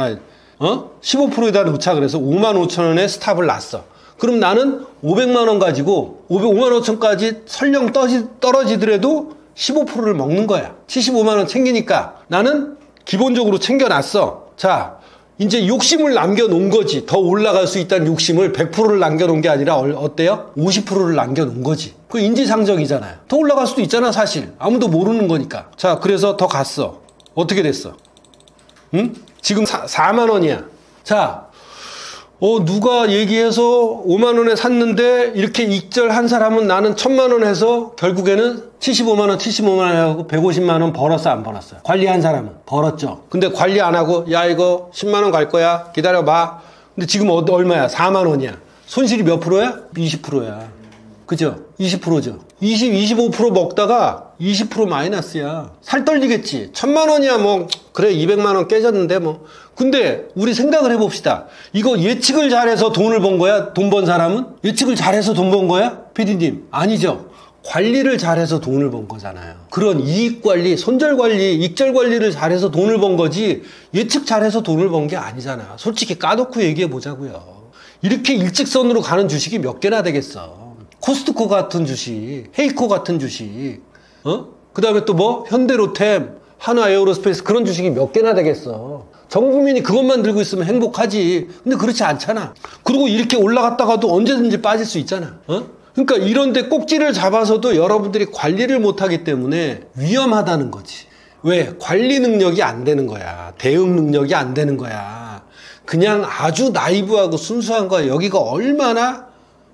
15%에다 놓자. 그래서 55,000원에 스탑을 놨어. 그럼 나는 500만원 가지고 5만 5천까지 설령 떨어지더라도 15%를 먹는 거야. 75만원 챙기니까 나는 기본적으로 챙겨놨어. 자, 이제 욕심을 남겨놓은 거지. 더 올라갈 수 있다는 욕심을 100%를 남겨놓은 게 아니라 어때요? 50%를 남겨놓은 거지. 그 인지상정이잖아요. 더 올라갈 수도 있잖아 사실. 아무도 모르는 거니까. 자, 그래서 더 갔어. 어떻게 됐어? 응? 지금 4만원이야. 자, 누가 얘기해서 5만원에 샀는데 이렇게 익절한 사람은 나는 1,000만원 해서 결국에는 75만원 하고 150만원 벌었어 안 벌었어요? 관리한 사람은 벌었죠. 근데 관리 안 하고 야 이거 10만원 갈 거야 기다려봐. 근데 지금 얼마야? 4만원이야. 손실이 몇 프로야? 20%야. 그죠? 20%죠. 25% 먹다가 20% 마이너스야. 살 떨리겠지. 1,000만원이야 뭐 그래 200만원 깨졌는데 뭐. 근데 우리 생각을 해봅시다. 이거 예측을 잘해서 돈을 번 거야? 돈 번 사람은? 예측을 잘해서 돈 번 거야? PD님 아니죠. 관리를 잘해서 돈을 번 거잖아요. 그런 이익관리, 손절관리, 익절관리를 잘해서 돈을 번 거지 예측 잘해서 돈을 번 게 아니잖아. 솔직히 까놓고 얘기해 보자고요. 이렇게 일직선으로 가는 주식이 몇 개나 되겠어. 코스트코 같은 주식, 헤이코 같은 주식, 그 다음에 또 뭐? 현대로템, 한화에어로스페이스 그런 주식이 몇 개나 되겠어. 전 국민이 그것만 들고 있으면 행복하지. 근데 그렇지 않잖아. 그리고 이렇게 올라갔다가도 언제든지 빠질 수 있잖아. 그러니까 이런데 꼭지를 잡아서도 여러분들이 관리를 못하기 때문에 위험하다는 거지. 왜? 관리 능력이 안 되는 거야. 대응 능력이 안 되는 거야. 그냥 아주 나이브하고 순수한 거야. 여기가 얼마나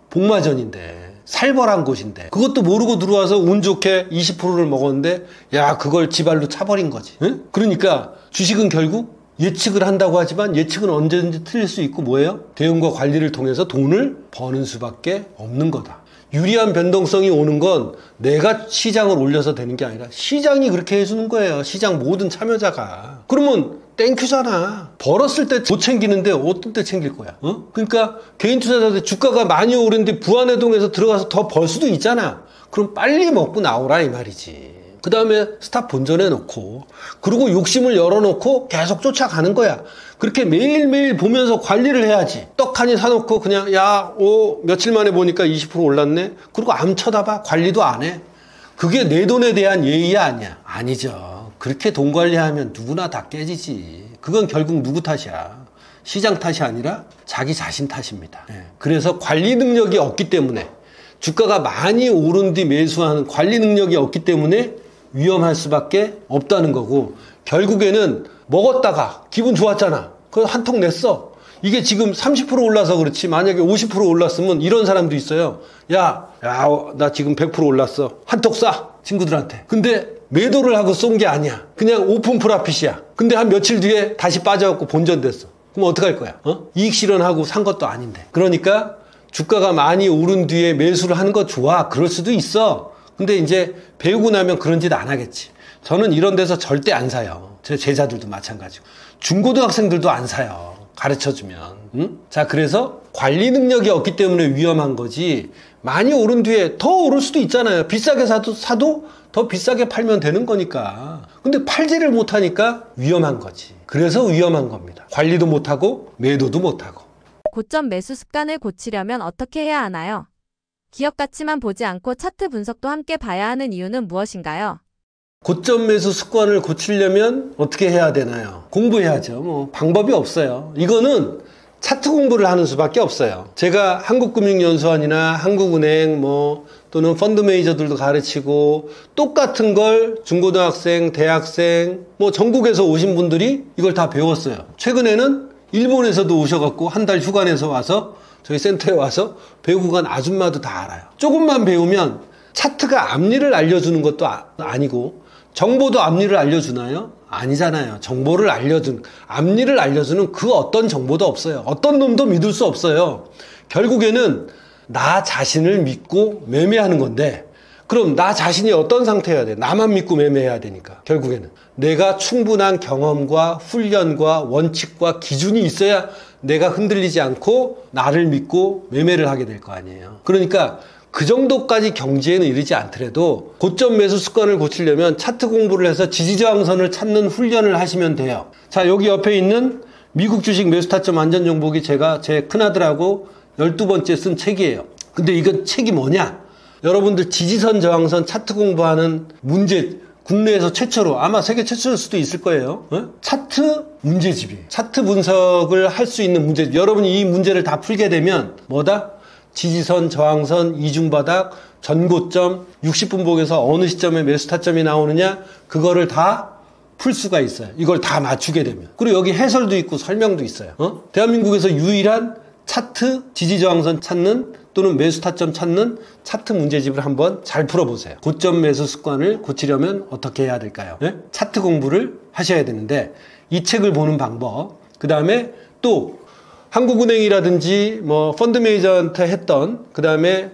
복마전인데. 살벌한 곳인데 그것도 모르고 들어와서 운 좋게 20%를 먹었는데 야 그걸 지발로 차버린 거지. 응? 그러니까 주식은 결국 예측을 한다고 하지만 예측은 언제든지 틀릴 수 있고 뭐예요? 대응과 관리를 통해서 돈을 버는 수밖에 없는 거다. 유리한 변동성이 오는 건 내가 시장을 올려서 되는 게 아니라 시장이 그렇게 해주는 거예요. 시장 모든 참여자가. 그러면 땡큐잖아. 벌었을 때 못 챙기는데 어떤 때 챙길 거야? 그러니까 개인 투자자들 주가가 많이 오르는데 부안해동에서 들어가서 더 벌 수도 있잖아. 그럼 빨리 먹고 나오라 이 말이지. 그 다음에 스탑 본전해 놓고, 그리고 욕심을 열어놓고 계속 쫓아가는 거야. 그렇게 매일매일 보면서 관리를 해야지. 떡하니 사놓고 그냥 며칠 만에 보니까 20% 올랐네. 그리고 안 쳐다봐. 관리도 안 해. 그게 내 돈에 대한 예의야 아니야? 아니죠. 그렇게 돈 관리하면 누구나 다 깨지지. 그건 결국 누구 탓이야? 시장 탓이 아니라 자기 자신 탓입니다. 그래서 관리 능력이 없기 때문에, 주가가 많이 오른 뒤 매수하는 관리 능력이 없기 때문에 위험할 수밖에 없다는 거고, 결국에는 먹었다가 기분 좋았잖아. 그래서 한 통 냈어. 이게 지금 30% 올라서 그렇지, 만약에 50% 올랐으면 이런 사람도 있어요. 나 지금 100% 올랐어. 한 통 쏴, 친구들한테. 근데 매도를 하고 쏜 게 아니야. 그냥 오픈 프라핏이야. 근데 한 며칠 뒤에 다시 빠져갖고 본전됐어. 그럼 어떡할 거야? 이익 실현하고 산 것도 아닌데. 그러니까 주가가 많이 오른 뒤에 매수를 하는 거 좋아. 그럴 수도 있어. 근데 이제 배우고 나면 그런 짓 안 하겠지. 저는 이런 데서 절대 안 사요. 제 제자들도 마찬가지고. 중고등학생들도 안 사요. 가르쳐주면. 자, 그래서 관리 능력이 없기 때문에 위험한 거지, 많이 오른 뒤에 더 오를 수도 있잖아요. 비싸게 사도 더 비싸게 팔면 되는 거니까. 근데 팔지를 못하니까 위험한 거지. 그래서 위험한 겁니다. 관리도 못하고 매도도 못하고. 고점 매수 습관을 고치려면 어떻게 해야 하나요? 기업 가치만 보지 않고 차트 분석도 함께 봐야 하는 이유는 무엇인가요? 고점 매수 습관을 고치려면 어떻게 해야 되나요? 공부해야죠. 방법이 없어요. 이거는 차트 공부를 하는 수밖에 없어요. 제가 한국금융연수원이나 한국은행 또는 펀드 매니저들도 가르치고, 똑같은 걸 중고등학생, 대학생, 전국에서 오신 분들이 이걸 다 배웠어요. 최근에는 일본에서도 오셔갖고 한 달 휴가 내서 와서 저희 센터에 와서 배우고 간 아줌마도 다 알아요. 조금만 배우면, 차트가 앞니를 알려주는 것도 아니고, 정보도 앞니를 알려주나요? 아니잖아요. 정보를 앞니를 알려주는 그 어떤 정보도 없어요. 어떤 놈도 믿을 수 없어요. 결국에는 나 자신을 믿고 매매하는 건데, 그럼 나 자신이 어떤 상태여야 돼? 나만 믿고 매매해야 되니까. 결국에는 내가 충분한 경험과 훈련과 원칙과 기준이 있어야 내가 흔들리지 않고 나를 믿고 매매를 하게 될 거 아니에요. 그러니까 그 정도까지 경지에는 이르지 않더라도 고점 매수 습관을 고치려면 차트 공부를 해서 지지저항선을 찾는 훈련을 하시면 돼요. 자, 여기 옆에 있는 미국 주식 매수 타점 안전 정복이 제가 제 큰아들하고 12번째 쓴 책이에요. 근데 이거 책이 뭐냐? 여러분들 지지선 저항선 차트 공부하는 문제, 국내에서 최초로, 아마 세계 최초일 수도 있을 거예요. 차트 문제집이에요. 차트 분석을 할 수 있는 문제. 여러분이 이 문제를 다 풀게 되면 지지선, 저항선, 이중바닥, 전고점, 60분 봉에서 어느 시점에 매수 타점이 나오느냐, 그거를 다 풀 수가 있어요. 이걸 다 맞추게 되면. 그리고 여기 해설도 있고 설명도 있어요. 대한민국에서 유일한 차트 지지저항선 찾는 또는 매수 타점 찾는 차트 문제집을 한번 잘 풀어보세요. 고점 매수 습관을 고치려면 어떻게 해야 될까요? 차트 공부를 하셔야 되는데, 이 책을 보는 방법, 그 다음에 또 한국은행이라든지 펀드 매니저한테 했던, 그 다음에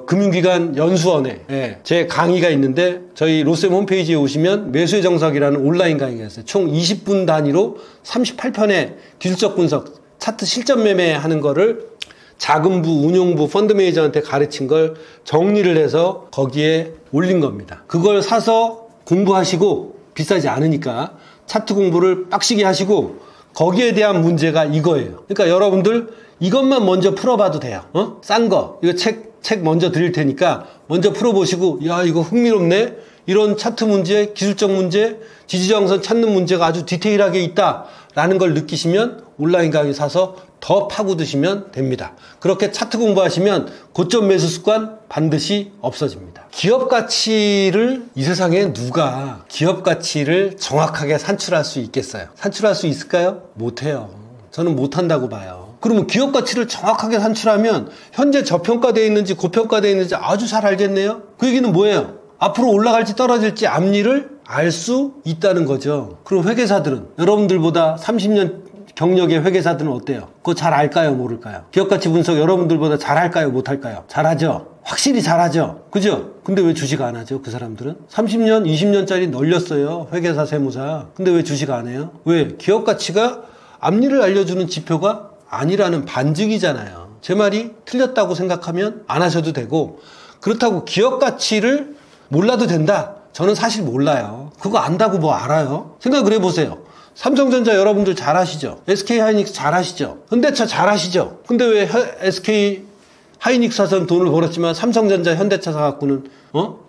금융기관 연수원에 제 강의가 있는데, 저희 로쌤 홈페이지에 오시면 매수의 정석이라는 온라인 강의가 있어요. 총 20분 단위로 38편의 기술적 분석, 차트 실전 매매하는 거를 자금부, 운용부, 펀드 매니저한테 가르친 걸 정리를 해서 거기에 올린 겁니다. 그걸 사서 공부하시고, 비싸지 않으니까 차트 공부를 빡시게 하시고, 거기에 대한 문제가 이거예요. 그러니까 여러분들 이것만 먼저 풀어봐도 돼요. 싼 거, 이거 책 먼저 드릴 테니까 먼저 풀어보시고, 야, 이거 흥미롭네. 이런 차트 문제, 기술적 문제, 지지저항선 찾는 문제가 아주 디테일하게 있다라는 걸 느끼시면 온라인 강의 사서 더 파고드시면 됩니다. 그렇게 차트 공부하시면 고점 매수 습관 반드시 없어집니다. 기업 가치를, 이 세상에 누가 기업 가치를 정확하게 산출할 수 있겠어요? 산출할 수 있을까요? 못해요. 저는 못한다고 봐요. 그러면 기업 가치를 정확하게 산출하면 현재 저평가되어 있는지 고평가되어 있는지 아주 잘 알겠네요? 그 얘기는 뭐예요? 앞으로 올라갈지 떨어질지 앞니를 알 수 있다는 거죠. 그럼 회계사들은, 여러분들보다 30년 경력의 회계사들은 어때요? 그거 잘 알까요? 모를까요? 기업가치 분석 여러분들보다 잘 할까요? 못 할까요? 잘하죠? 확실히 잘하죠. 그죠? 근데 왜 주식 안 하죠? 그 사람들은 30년, 20년짜리 널렸어요. 회계사, 세무사. 근데 왜 주식 안 해요? 왜? 기업 가치가 앞니를 알려주는 지표가 아니라는 반증이잖아요. 제 말이 틀렸다고 생각하면 안 하셔도 되고, 그렇다고 기업 가치를 몰라도 된다? 저는 사실 몰라요. 그거 안다고 뭐 알아요? 생각을 해보세요. 삼성전자 여러분들 잘 아시죠? SK하이닉스 잘 아시죠? 현대차 잘 아시죠? 근데 왜 SK하이닉스 사서는 돈을 벌었지만 삼성전자, 현대차 사갖고는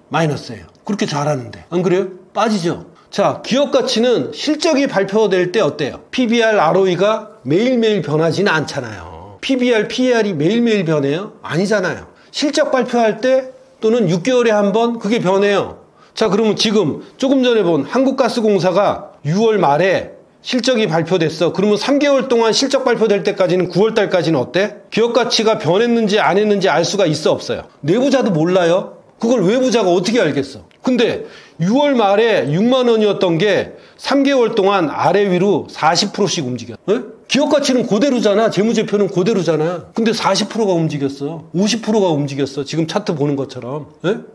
마이너스예요. 그렇게 잘하는데 안 그래요? 빠지죠. 자, 기업 가치는 실적이 발표될 때 어때요? PBR, ROE가 매일매일 변하지는 않잖아요. PBR, PER이 매일매일 변해요? 아니잖아요. 실적 발표할 때 또는 6개월에 한 번 그게 변해요. 자, 그러면 지금 조금 전에 본 한국가스공사가 6월 말에 실적이 발표됐어. 그러면 3개월 동안 실적 발표될 때까지는 9월 달까지는 어때? 기업 가치가 변했는지 안 했는지 알 수가 있어 없어요? 내부자도 몰라요. 그걸 외부자가 어떻게 알겠어? 근데 6월 말에 6만 원이었던 게 3개월 동안 아래 위로 40%씩 움직여. 기업 가치는 그대로잖아. 재무제표는 그대로잖아. 근데 40%가 움직였어. 50%가 움직였어. 지금 차트 보는 것처럼.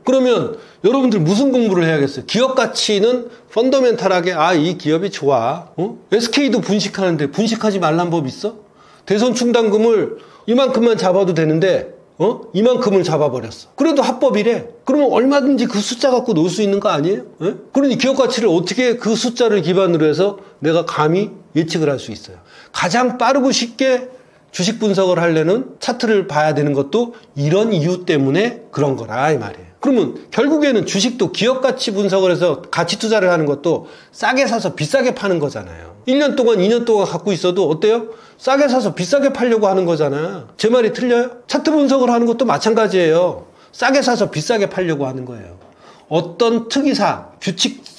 그러면 여러분들 무슨 공부를 해야겠어요? 기업 가치는 펀더멘탈하게 이 기업이 좋아. SK도 분식하는데 분식하지 말란 법 있어? 대선 충당금을 이만큼만 잡아도 되는데 이만큼을 잡아버렸어. 그래도 합법이래. 그러면 얼마든지 그 숫자 갖고 놓을 수 있는 거 아니에요? 그러니 기업 가치를 어떻게 그 숫자를 기반으로 해서 내가 감히 예측을 할 수 있어요? 가장 빠르고 쉽게 주식 분석을 하려는 차트를 봐야 되는 것도 이런 이유 때문에 그런 거라 이 말이에요. 그러면 결국에는 주식도 기업 가치 분석을 해서 가치 투자를 하는 것도 싸게 사서 비싸게 파는 거잖아요. 1년 동안 2년 동안 갖고 있어도 어때요? 싸게 사서 비싸게 팔려고 하는 거잖아. 제 말이 틀려요? 차트 분석을 하는 것도 마찬가지예요. 싸게 사서 비싸게 팔려고 하는 거예요. 어떤 특이사,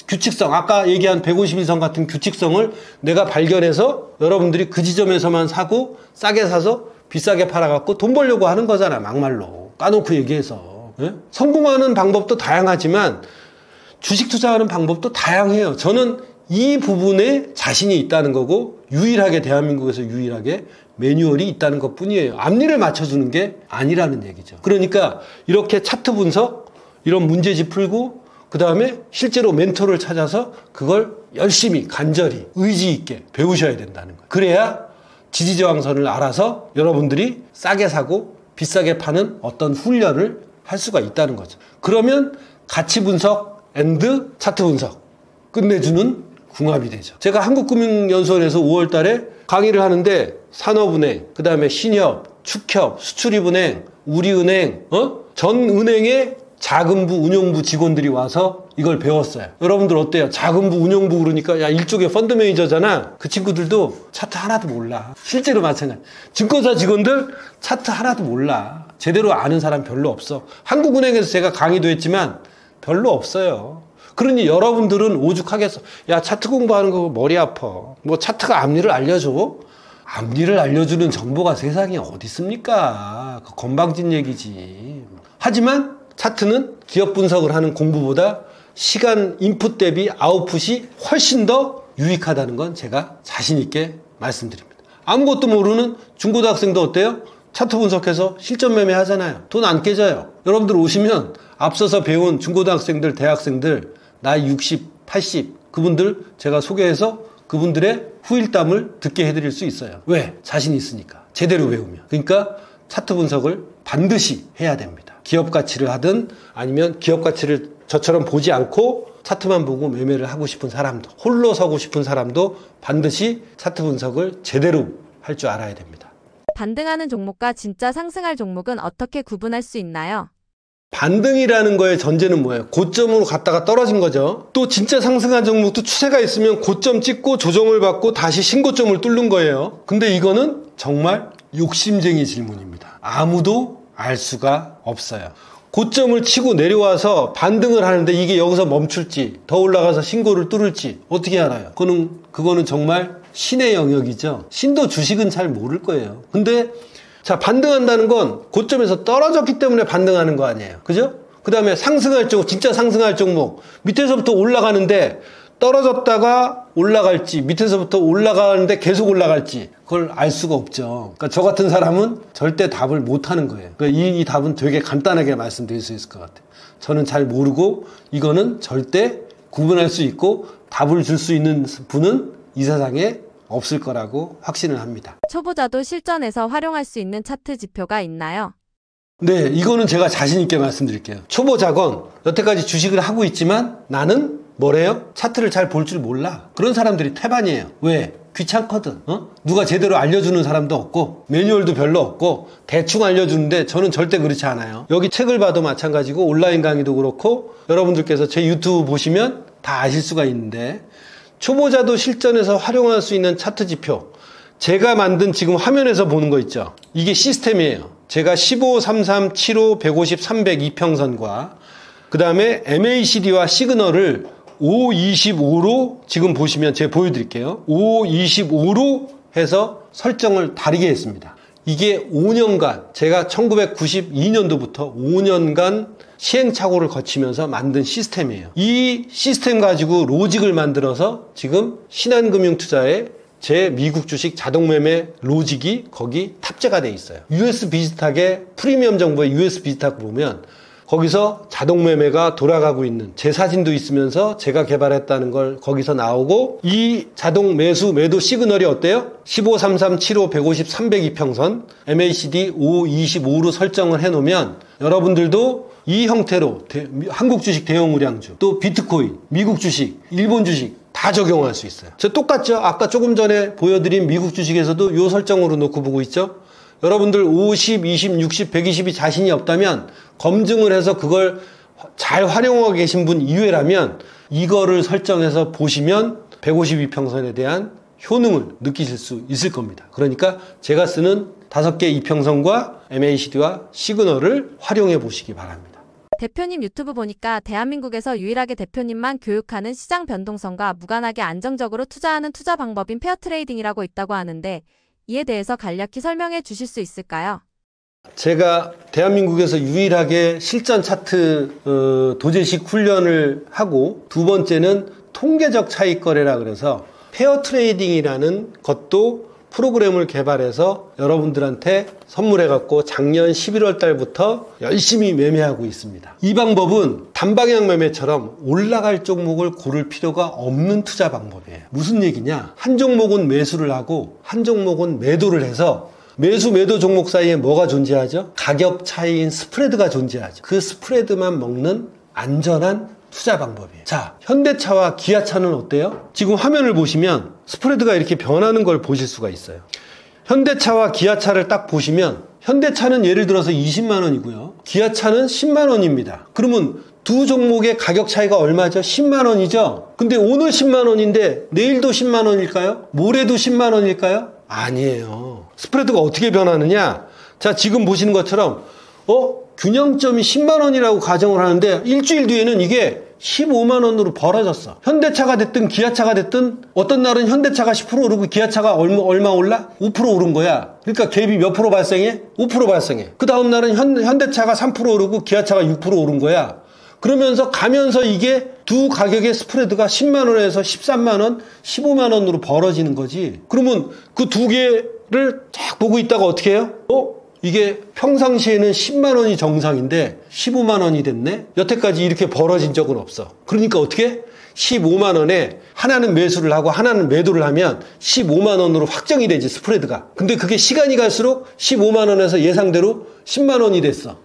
규칙성, 아까 얘기한 151선 같은 규칙성을 내가 발견해서 여러분들이 그 지점에서만 사고 싸게 사서 비싸게 팔아갖고 돈 벌려고 하는 거잖아. 막말로 까놓고 얘기해서. 성공하는 방법도 다양하지만 주식 투자하는 방법도 다양해요. 저는 이 부분에 자신이 있다는 거고 유일하게 대한민국에서 유일하게 매뉴얼이 있다는 것 뿐이에요. 앞니를 맞춰주는 게 아니라는 얘기죠. 그러니까 이렇게 차트 분석, 이런 문제집 풀고 그 다음에 실제로 멘토를 찾아서 그걸 열심히 간절히 의지 있게 배우셔야 된다는 거예요. 그래야 지지저항선을 알아서 여러분들이 싸게 사고 비싸게 파는 어떤 훈련을 할 수가 있다는 거죠. 그러면 가치 분석 앤드 차트 분석 끝내주는 궁합이 되죠. 제가 한국금융연수원에서 5월 달에 강의를 하는데 산업은행, 그 다음에 신협, 축협, 수출입은행, 우리은행, 전 은행의 자금부, 운용부 직원들이 와서 이걸 배웠어요. 여러분들 어때요? 자금부, 운용부 그러니까 야 일종의 펀드 매니저잖아. 그 친구들도 차트 하나도 몰라. 실제로 마찬가지. 증권사 직원들 차트 하나도 몰라. 제대로 아는 사람 별로 없어. 한국은행에서 제가 강의도 했지만 별로 없어요. 그러니 여러분들은 오죽하겠어. 야 차트 공부하는 거 머리 아파. 뭐 차트가 앞니를 알려줘? 앞니를 알려주는 정보가 세상에 어디 있습니까? 그 건방진 얘기지. 하지만 차트는 기업 분석을 하는 공부보다 시간 인풋 대비 아웃풋이 훨씬 더 유익하다는 건 제가 자신 있게 말씀드립니다. 아무것도 모르는 중고등학생도 어때요? 차트 분석해서 실전 매매 하잖아요. 돈 안 깨져요. 여러분들 오시면 앞서서 배운 중고등학생들, 대학생들 나이 60, 80 그분들 제가 소개해서 그분들의 후일담을 듣게 해드릴 수 있어요. 왜? 자신 있으니까. 제대로 배우면. 그러니까 차트 분석을 반드시 해야 됩니다. 기업 가치를 하든 아니면 기업 가치를 저처럼 보지 않고 차트만 보고 매매를 하고 싶은 사람도 홀로 서고 싶은 사람도 반드시 차트 분석을 제대로 할 줄 알아야 됩니다. 반등하는 종목과 진짜 상승할 종목은 어떻게 구분할 수 있나요? 반등이라는 거의 전제는 뭐예요? 고점으로 갔다가 떨어진 거죠. 또 진짜 상승한 종목도 추세가 있으면 고점 찍고 조정을 받고 다시 신고점을 뚫는 거예요. 근데 이거는 정말 욕심쟁이 질문입니다. 아무도 알 수가 없어요. 고점을 치고 내려와서 반등을 하는데 이게 여기서 멈출지 더 올라가서 신고를 뚫을지 어떻게 알아요? 그거는 정말 신의 영역이죠. 신도 주식은 잘 모를 거예요. 근데 자, 반등한다는 건 고점에서 떨어졌기 때문에 반등하는 거 아니에요. 그죠? 그 다음에 상승할 종목, 진짜 상승할 종목 밑에서부터 올라가는데 떨어졌다가 올라갈지 밑에서부터 올라가는데 계속 올라갈지 그걸 알 수가 없죠. 그러니까 저 같은 사람은 절대 답을 못하는 거예요. 그러니까 이 답은 되게 간단하게 말씀드릴 수 있을 것 같아요. 저는 잘 모르고 이거는 절대 구분할 수 있고 답을 줄 수 있는 분은 이 세상에 없을 거라고 확신을 합니다. 초보자도 실전에서 활용할 수 있는 차트 지표가 있나요? 네, 이거는 제가 자신 있게 말씀드릴게요. 초보자건 여태까지 주식을 하고 있지만 나는 뭐래요? 차트를 잘 볼 줄 몰라. 그런 사람들이 태반이에요. 왜? 귀찮거든. 누가 제대로 알려주는 사람도 없고 매뉴얼도 별로 없고 대충 알려주는데 저는 절대 그렇지 않아요. 여기 책을 봐도 마찬가지고 온라인 강의도 그렇고 여러분들께서 제 유튜브 보시면 다 아실 수가 있는데 초보자도 실전에서 활용할 수 있는 차트 지표 제가 만든 지금 화면에서 보는 거 있죠. 이게 시스템이에요. 제가 15, 33, 75, 150, 300 이평선과 그 다음에 MACD와 시그널을 525로 지금 보시면 제가 보여드릴게요. 525로 해서 설정을 다르게 했습니다. 이게 5년간 제가 1992년도부터 5년간 시행착오를 거치면서 만든 시스템이에요. 이 시스템 가지고 로직을 만들어서 지금 신한금융투자에 제 미국 주식 자동매매 로직이 거기 탑재가 돼 있어요. US 비슷하게 프리미엄 정보의 US 비슷하게 보면 거기서 자동매매가 돌아가고 있는 제 사진도 있으면서 제가 개발했다는 걸 거기서 나오고 이 자동 매수 매도 시그널이 어때요? 15, 33, 75, 150, 300 이평선 MACD 525로 설정을 해놓으면 여러분들도 이 형태로 한국 주식 대형 우량주 또 비트코인, 미국 주식, 일본 주식 다 적용할 수 있어요. 저 똑같죠? 아까 조금 전에 보여드린 미국 주식에서도 이 설정으로 놓고 보고 있죠? 여러분들 50, 20, 60, 120이 자신이 없다면 검증을 해서 그걸 잘 활용하고 계신 분 이외라면 이거를 설정해서 보시면 152평선에 대한 효능을 느끼실 수 있을 겁니다. 그러니까 제가 쓰는 5개 이평선과 MACD와 시그널을 활용해 보시기 바랍니다. 대표님 유튜브 보니까 대한민국에서 유일하게 대표님만 교육하는 시장 변동성과 무관하게 안정적으로 투자하는 투자 방법인 페어 트레이딩이라고 있다고 하는데 이에 대해서 간략히 설명해 주실 수 있을까요? 제가 대한민국에서 유일하게 실전 차트 도제식 훈련을 하고 두 번째는 통계적 차익 거래라 그래서 페어 트레이딩이라는 것도 프로그램을 개발해서 여러분들한테 선물해갖고 작년 11월 달부터 열심히 매매하고 있습니다. 이 방법은 단방향 매매처럼 올라갈 종목을 고를 필요가 없는 투자 방법이에요. 무슨 얘기냐? 한 종목은 매수를 하고 한 종목은 매도를 해서 매수 매도 종목 사이에 뭐가 존재하죠? 가격 차이인 스프레드가 존재하죠. 그 스프레드만 먹는 안전한 투자 방법이에요. 자, 현대차와 기아차는 어때요? 지금 화면을 보시면 스프레드가 이렇게 변하는 걸 보실 수가 있어요. 현대차와 기아차를 딱 보시면 현대차는 예를 들어서 20만 원이고요. 기아차는 10만 원입니다. 그러면 두 종목의 가격 차이가 얼마죠? 10만 원이죠? 근데 오늘 10만 원인데 내일도 10만 원일까요? 모레도 10만 원일까요? 아니에요. 스프레드가 어떻게 변하느냐? 자, 지금 보시는 것처럼 균형점이 10만 원이라고 가정을 하는데 일주일 뒤에는 이게 15만 원으로 벌어졌어. 현대차가 됐든 기아차가 됐든 어떤 날은 현대차가 10% 오르고 기아차가 얼마 올라? 5% 오른 거야. 그러니까 갭이 몇 프로 발생해? 5% 발생해. 그 다음 날은 현대차가 3% 오르고 기아차가 6% 오른 거야. 그러면서 가면서 이게 두 가격의 스프레드가 10만 원에서 13만 원, 15만 원으로 벌어지는 거지. 그러면 그 두 개를 쫙 보고 있다가 어떻게 해요? 이게 평상시에는 10만 원이 정상인데 15만 원이 됐네? 여태까지 이렇게 벌어진 적은 없어. 그러니까 어떻게? 15만 원에 하나는 매수를 하고 하나는 매도를 하면 15만 원으로 확정이 되지, 스프레드가. 근데 그게 시간이 갈수록 15만 원에서 예상대로 10만 원이 됐어.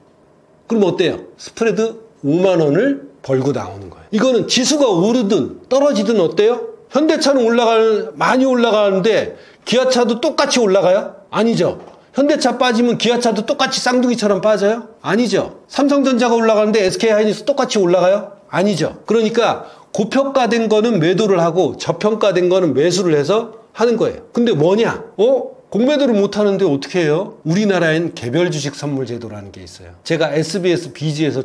그럼 어때요? 스프레드 5만 원을 벌고 나오는 거예요. 이거는 지수가 오르든 떨어지든 어때요? 현대차는 많이 올라가는데 기아차도 똑같이 올라가요? 아니죠. 현대차 빠지면 기아차도 똑같이 쌍둥이처럼 빠져요? 아니죠. 삼성전자가 올라가는데 SK하이닉스 똑같이 올라가요? 아니죠. 그러니까 고평가된 거는 매도를 하고 저평가된 거는 매수를 해서 하는 거예요. 근데 뭐냐? 공매도를 못하는데 어떻게 해요? 우리나라엔 개별 주식 선물 제도라는 게 있어요. 제가 SBS 비지에서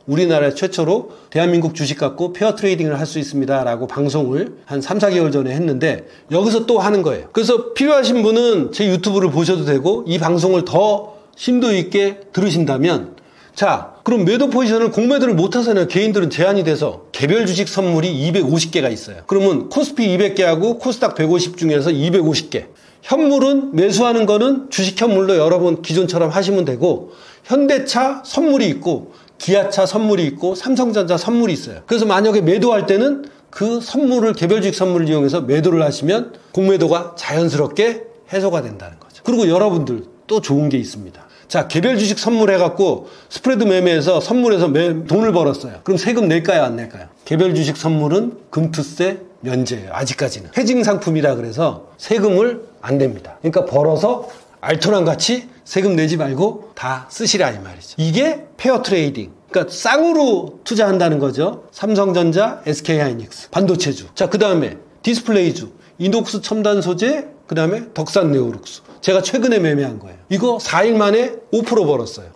우리나라 최초로 대한민국 주식 갖고 페어 트레이딩을 할 수 있습니다 라고 방송을 한 3, 4개월 전에 했는데 여기서 또 하는 거예요. 그래서 필요하신 분은 제 유튜브를 보셔도 되고 이 방송을 더 심도 있게 들으신다면 자, 그럼 매도 포지션을 공매도를 못하잖아요. 개인들은 제한이 돼서. 개별 주식 선물이 250개가 있어요. 그러면 코스피 200개하고 코스닥 150 중에서 250개. 현물은 매수하는 거는 주식 현물로 여러분 기존처럼 하시면 되고, 현대차 선물이 있고 기아차 선물이 있고 삼성전자 선물이 있어요. 그래서 만약에 매도할 때는 그 선물을, 개별 주식 선물을 이용해서 매도를 하시면 공매도가 자연스럽게 해소가 된다는 거죠. 그리고 여러분들 또 좋은 게 있습니다. 자, 개별 주식 선물해갖고 스프레드 매매해서 선물해서 돈을 벌었어요. 그럼 세금 낼까요, 안 낼까요? 개별 주식 선물은 금투세 면제예요. 아직까지는. 해징 상품이라 그래서 세금을 안 냅니다. 그러니까 벌어서 알토란 같이 세금 내지 말고 다 쓰시라 이 말이죠. 이게 페어 트레이딩. 그러니까 쌍으로 투자한다는 거죠. 삼성전자, SK하이닉스, 반도체주. 자, 그 다음에 디스플레이주, 이녹스 첨단 소재, 그 다음에 덕산 네오룩스. 제가 최근에 매매한 거예요. 이거 4일 만에 5% 벌었어요.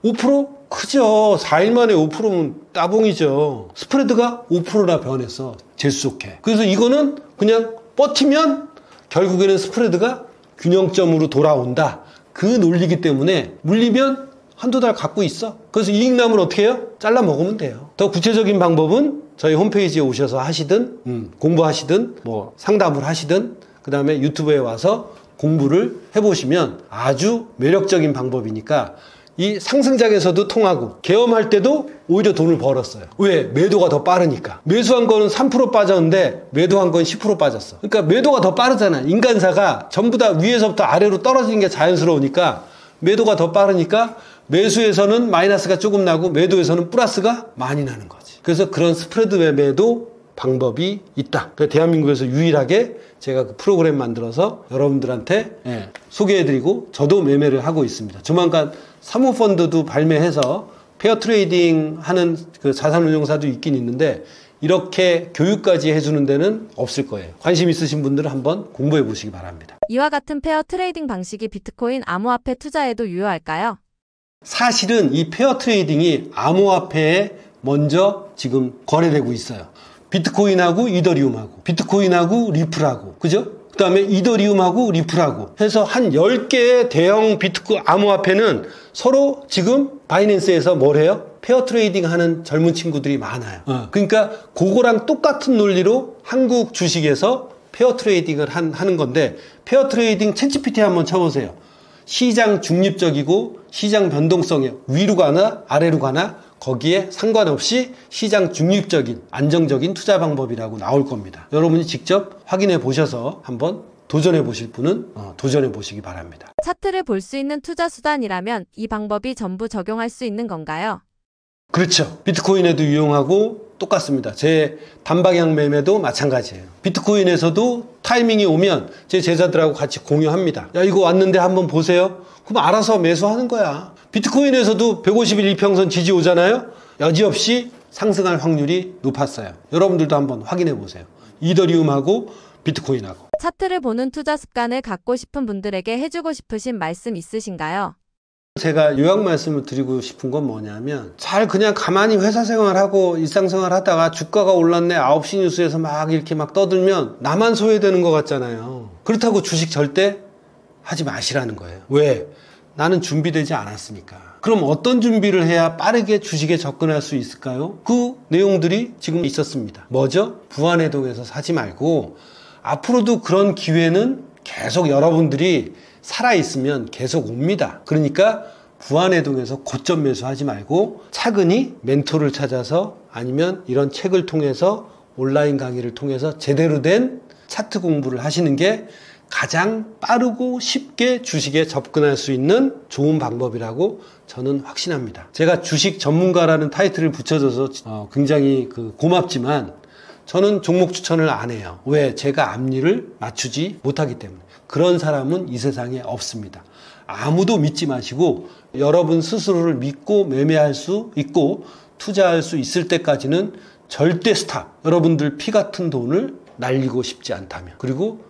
5%? 크죠. 4일 만에 5%면 따봉이죠. 스프레드가 5%나 변했어. 재수 좋게. 그래서 이거는 그냥 버티면 결국에는 스프레드가 균형점으로 돌아온다. 그 논리기 때문에 물리면 한두 달 갖고 있어. 그래서 이익 나면 어떻게 해요? 잘라 먹으면 돼요. 더 구체적인 방법은 저희 홈페이지에 오셔서 하시든 공부하시든 뭐 상담을 하시든 그 다음에 유튜브에 와서 공부를 해보시면 아주 매력적인 방법이니까 이 상승장에서도 통하고 계엄할 때도 오히려 돈을 벌었어요. 왜? 매도가 더 빠르니까. 매수한 거는 3% 빠졌는데 매도한 건 10% 빠졌어. 그러니까 매도가 더 빠르잖아. 인간사가 전부 다 위에서부터 아래로 떨어지는 게 자연스러우니까 매도가 더 빠르니까 매수에서는 마이너스가 조금 나고 매도에서는 플러스가 많이 나는 거지. 그래서 그런 스프레드 매매도 방법이 있다. 대한민국에서 유일하게 제가 그 프로그램 만들어서 여러분들한테 소개해드리고 저도 매매를 하고 있습니다. 조만간 사모펀드도 발매해서 페어 트레이딩 하는 그 자산운용사도 있긴 있는데 이렇게 교육까지 해주는 데는 없을 거예요. 관심 있으신 분들은 한번 공부해 보시기 바랍니다. 이와 같은 페어 트레이딩 방식이 비트코인 암호화폐 투자에도 유효할까요? 사실은 이 페어 트레이딩이 암호화폐에 먼저 지금 거래되고 있어요. 비트코인하고 이더리움하고 비트코인하고 리플하고 그죠? 그 다음에 이더리움하고 리플하고 해서 한 10개의 대형 비트코인 암호화폐는 서로 지금 바이낸스에서 뭘 해요? 페어 트레이딩 하는 젊은 친구들이 많아요. 그러니까 그거랑 똑같은 논리로 한국 주식에서 페어 트레이딩을 하는 건데 페어 트레이딩 챗GPT 한번 쳐보세요. 시장 중립적이고 시장 변동성에 위로 가나 아래로 가나 거기에 상관없이 시장 중립적인 안정적인 투자 방법이라고 나올 겁니다. 여러분이 직접 확인해 보셔서 한번 도전해 보실 분은 도전해 보시기 바랍니다. 차트를 볼 수 있는 투자 수단이라면 이 방법이 전부 적용할 수 있는 건가요? 그렇죠. 비트코인에도 유용하고 똑같습니다. 제 단방향 매매도 마찬가지예요. 비트코인에서도 타이밍이 오면 제 제자들하고 같이 공유합니다. 야, 이거 왔는데 한번 보세요. 그럼 알아서 매수하는 거야. 비트코인에서도 150일 이평선 지지 오잖아요. 여지없이 상승할 확률이 높았어요. 여러분들도 한번 확인해 보세요. 이더리움하고 비트코인하고. 차트를 보는 투자 습관을 갖고 싶은 분들에게 해주고 싶으신 말씀 있으신가요? 제가 요약 말씀을 드리고 싶은 건 뭐냐면 잘 그냥 가만히 회사 생활하고 일상생활 하다가 주가가 올랐네 9시 뉴스에서 막 이렇게 막 떠들면 나만 소외되는 것 같잖아요. 그렇다고 주식 절대 하지 마시라는 거예요. 왜? 나는 준비되지 않았으니까. 그럼 어떤 준비를 해야 빠르게 주식에 접근할 수 있을까요? 그 내용들이 지금 있었습니다. 뭐죠? 부안해동에서 사지 말고 앞으로도 그런 기회는 계속 여러분들이 살아있으면 계속 옵니다. 그러니까 부안해동에서 고점 매수하지 말고 차근히 멘토를 찾아서 아니면 이런 책을 통해서 온라인 강의를 통해서 제대로 된 차트 공부를 하시는 게 가장 빠르고 쉽게 주식에 접근할 수 있는 좋은 방법이라고 저는 확신합니다. 제가 주식 전문가라는 타이틀을 붙여줘서 굉장히 고맙지만 저는 종목 추천을 안 해요. 왜? 제가 앞니를 맞추지 못하기 때문에. 그런 사람은 이 세상에 없습니다. 아무도 믿지 마시고 여러분 스스로를 믿고 매매할 수 있고 투자할 수 있을 때까지는 절대 스탑. 여러분들 피 같은 돈을 날리고 싶지 않다면. 그리고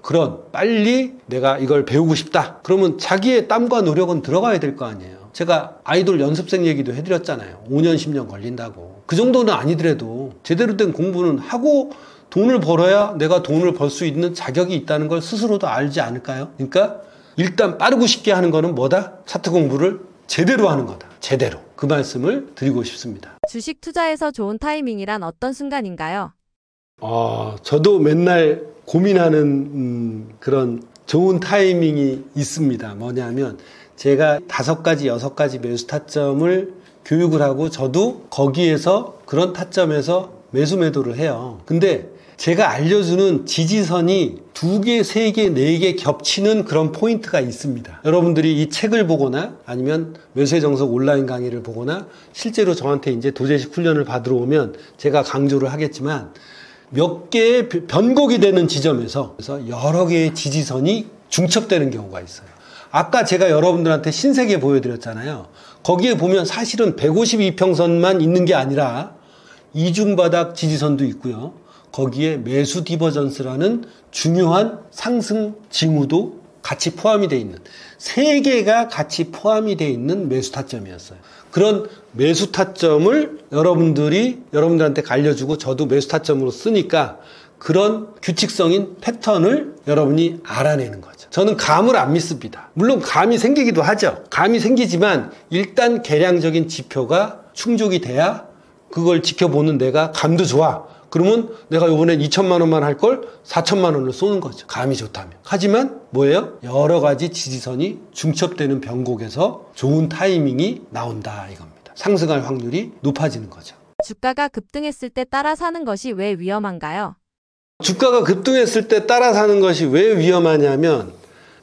빨리 내가 이걸 배우고 싶다. 그러면 자기의 땀과 노력은 들어가야 될 거 아니에요. 제가 아이돌 연습생 얘기도 해드렸잖아요. 5년, 10년 걸린다고. 그 정도는 아니더라도 제대로 된 공부는 하고 돈을 벌어야 내가 돈을 벌 수 있는 자격이 있다는 걸 스스로도 알지 않을까요? 그러니까 일단 빠르고 쉽게 하는 거는 뭐다? 차트 공부를 제대로 하는 거다. 제대로. 그 말씀을 드리고 싶습니다. 주식 투자에서 좋은 타이밍이란 어떤 순간인가요? 저도 맨날 고민하는 그런 좋은 타이밍이 있습니다. 뭐냐면 제가 5가지, 6가지 매수 타점을 교육을 하고 저도 거기에서 그런 타점에서 매수 매도를 해요. 근데 제가 알려주는 지지선이 2개, 3개, 4개 겹치는 그런 포인트가 있습니다. 여러분들이 이 책을 보거나 아니면 매수의 정석 온라인 강의를 보거나 실제로 저한테 이제 도제식 훈련을 받으러 오면 제가 강조를 하겠지만 몇 개의 변곡이 되는 지점에서 여러 개의 지지선이 중첩되는 경우가 있어요. 아까 제가 여러분들한테 신세계 보여드렸잖아요. 거기에 보면 사실은 152평선만 있는 게 아니라 이중바닥 지지선도 있고요. 거기에 매수 디버전스라는 중요한 상승 징후도 같이 포함이 되어 있는 3개가 같이 포함이 되어 있는 매수 타점이었어요. 그런 매수 타점을 여러분들한테 알려주고 저도 매수 타점으로 쓰니까 그런 규칙성인 패턴을 여러분이 알아내는 거죠. 저는 감을 안 믿습니다. 물론 감이 생기기도 하죠. 감이 생기지만 일단 계량적인 지표가 충족이 돼야 그걸 지켜보는 내가 감도 좋아. 그러면 내가 이번엔 2천만 원만 할 걸 4천만 원을 쏘는 거죠. 감이 좋다면. 하지만 뭐예요? 여러 가지 지지선이 중첩되는 변곡에서 좋은 타이밍이 나온다 이겁니다. 상승할 확률이 높아지는 거죠. 주가가 급등했을 때 따라 사는 것이 왜 위험한가요? 주가가 급등했을 때 따라 사는 것이 왜 위험하냐면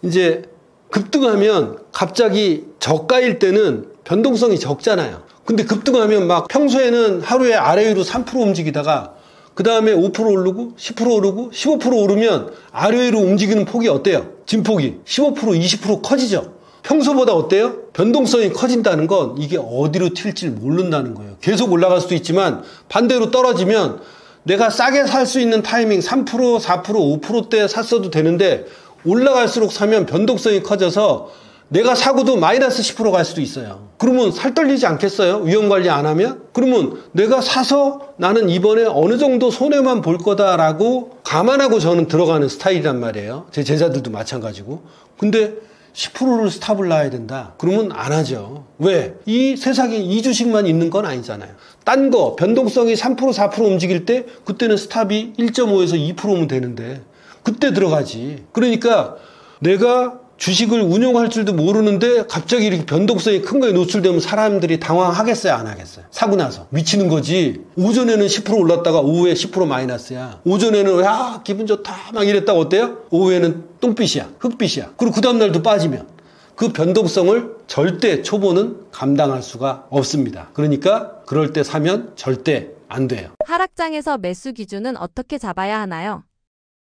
이제 급등하면 갑자기 저가일 때는 변동성이 적잖아요. 근데 급등하면 막 평소에는 하루에 아래 위로 3% 움직이다가 그 다음에 5% 오르고 10% 오르고 15% 오르면 아래 위로 움직이는 폭이 어때요? 진폭이 15% 20% 커지죠. 평소보다 어때요? 변동성이 커진다는 건 이게 어디로 튈지 모른다는 거예요. 계속 올라갈 수도 있지만 반대로 떨어지면 내가 싸게 살 수 있는 타이밍 3%, 4%, 5%대 샀어도 되는데 올라갈수록 사면 변동성이 커져서 내가 사고도 마이너스 10% 갈 수도 있어요. 그러면 살 떨리지 않겠어요? 위험관리 안 하면? 그러면 내가 사서 나는 이번에 어느 정도 손해만 볼 거다라고 감안하고 저는 들어가는 스타일이란 말이에요. 제 제자들도 마찬가지고. 근데 10%를 스탑을 놔야 된다. 그러면 안 하죠. 왜? 이 세상에 이 주식만 있는 건 아니잖아요. 딴 거 변동성이 3%, 4% 움직일 때 그때는 스탑이 1.5에서 2%면 되는데 그때 들어가지. 그러니까 내가 주식을 운용할 줄도 모르는데 갑자기 이렇게 변동성이 큰 거에 노출되면 사람들이 당황하겠어요? 안 하겠어요? 사고 나서 미치는 거지. 오전에는 10% 올랐다가 오후에 10% 마이너스야. 오전에는 야 기분 좋다 막 이랬다가 어때요? 오후에는 똥빛이야, 흑빛이야. 그리고 그 다음날도 빠지면 그 변동성을 절대 초보는 감당할 수가 없습니다. 그러니까 그럴 때 사면 절대 안 돼요. 하락장에서 매수 기준은 어떻게 잡아야 하나요?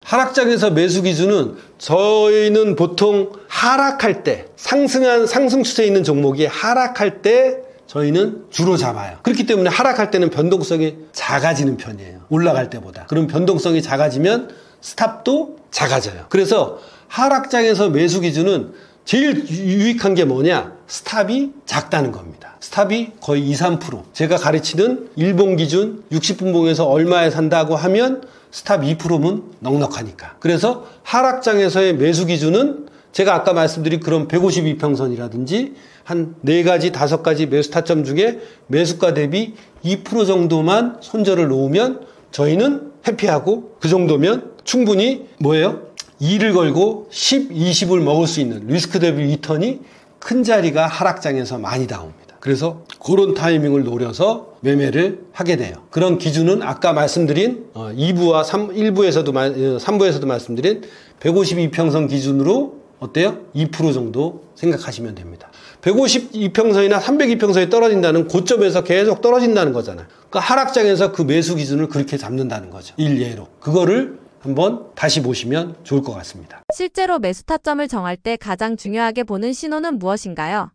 하락장에서 매수 기준은 저희는 보통 하락할 때 상승한 상승 추세에 있는 종목이 하락할 때 저희는 주로 잡아요. 그렇기 때문에 하락할 때는 변동성이 작아지는 편이에요. 올라갈 때보다. 그럼 변동성이 작아지면 스탑도 작아져요. 그래서 하락장에서 매수 기준은 제일 유익한 게 뭐냐? 스탑이 작다는 겁니다. 스탑이 거의 2, 3%. 제가 가르치는 일봉 기준 60분봉에서 얼마에 산다고 하면 스탑 2%면 넉넉하니까. 그래서 하락장에서의 매수 기준은 제가 아까 말씀드린 그런 152평선이라든지 한 4가지, 5가지 매수 타점 중에 매수가 대비 2% 정도만 손절을 놓으면 저희는 해피하고 그 정도면 충분히 뭐예요? 2를 걸고 10, 20을 먹을 수 있는 리스크 대비 리턴이 큰 자리가 하락장에서 많이 나옵니다. 그래서 그런 타이밍을 노려서 매매를 하게 돼요. 그런 기준은 아까 말씀드린 2부와 3부에서도 말씀드린 152평선 기준으로 어때요? 2% 정도 생각하시면 됩니다. 152평선이나 302평선이 떨어진다는 고점에서 계속 떨어진다는 거잖아요. 그러니까 하락장에서 그 매수 기준을 그렇게 잡는다는 거죠. 일례로. 그거를 한번 다시 보시면 좋을 것 같습니다. 실제로 매수 타점을 정할 때 가장 중요하게 보는 신호는 무엇인가요?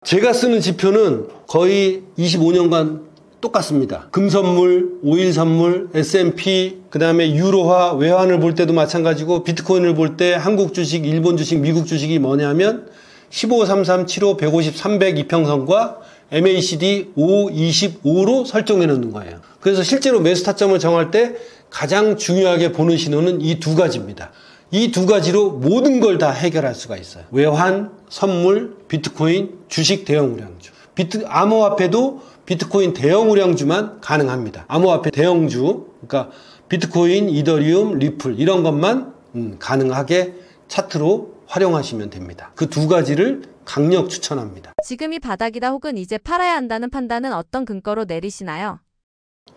제가 쓰는 지표는 거의 25년간 똑같습니다. 금선물, 오일선물, S&P, 그 다음에 유로화, 외환을 볼 때도 마찬가지고 비트코인을 볼 때 한국 주식, 일본 주식, 미국 주식이 뭐냐면 15, 33, 75, 150, 300 이평선과 MACD 5, 25로 설정해 놓는 거예요. 그래서 실제로 매수 타점을 정할 때 가장 중요하게 보는 신호는 이 2가지입니다. 이 두 가지로 모든 걸 다 해결할 수가 있어요. 외환, 선물, 비트코인, 주식 대형 우량주. 암호화폐도 비트코인 대형 우량주만 가능합니다. 암호화폐 대형주, 그러니까 비트코인, 이더리움, 리플 이런 것만 가능하게 차트로 활용하시면 됩니다. 그 두 가지를 강력 추천합니다. 지금이 바닥이다 혹은 이제 팔아야 한다는 판단은 어떤 근거로 내리시나요?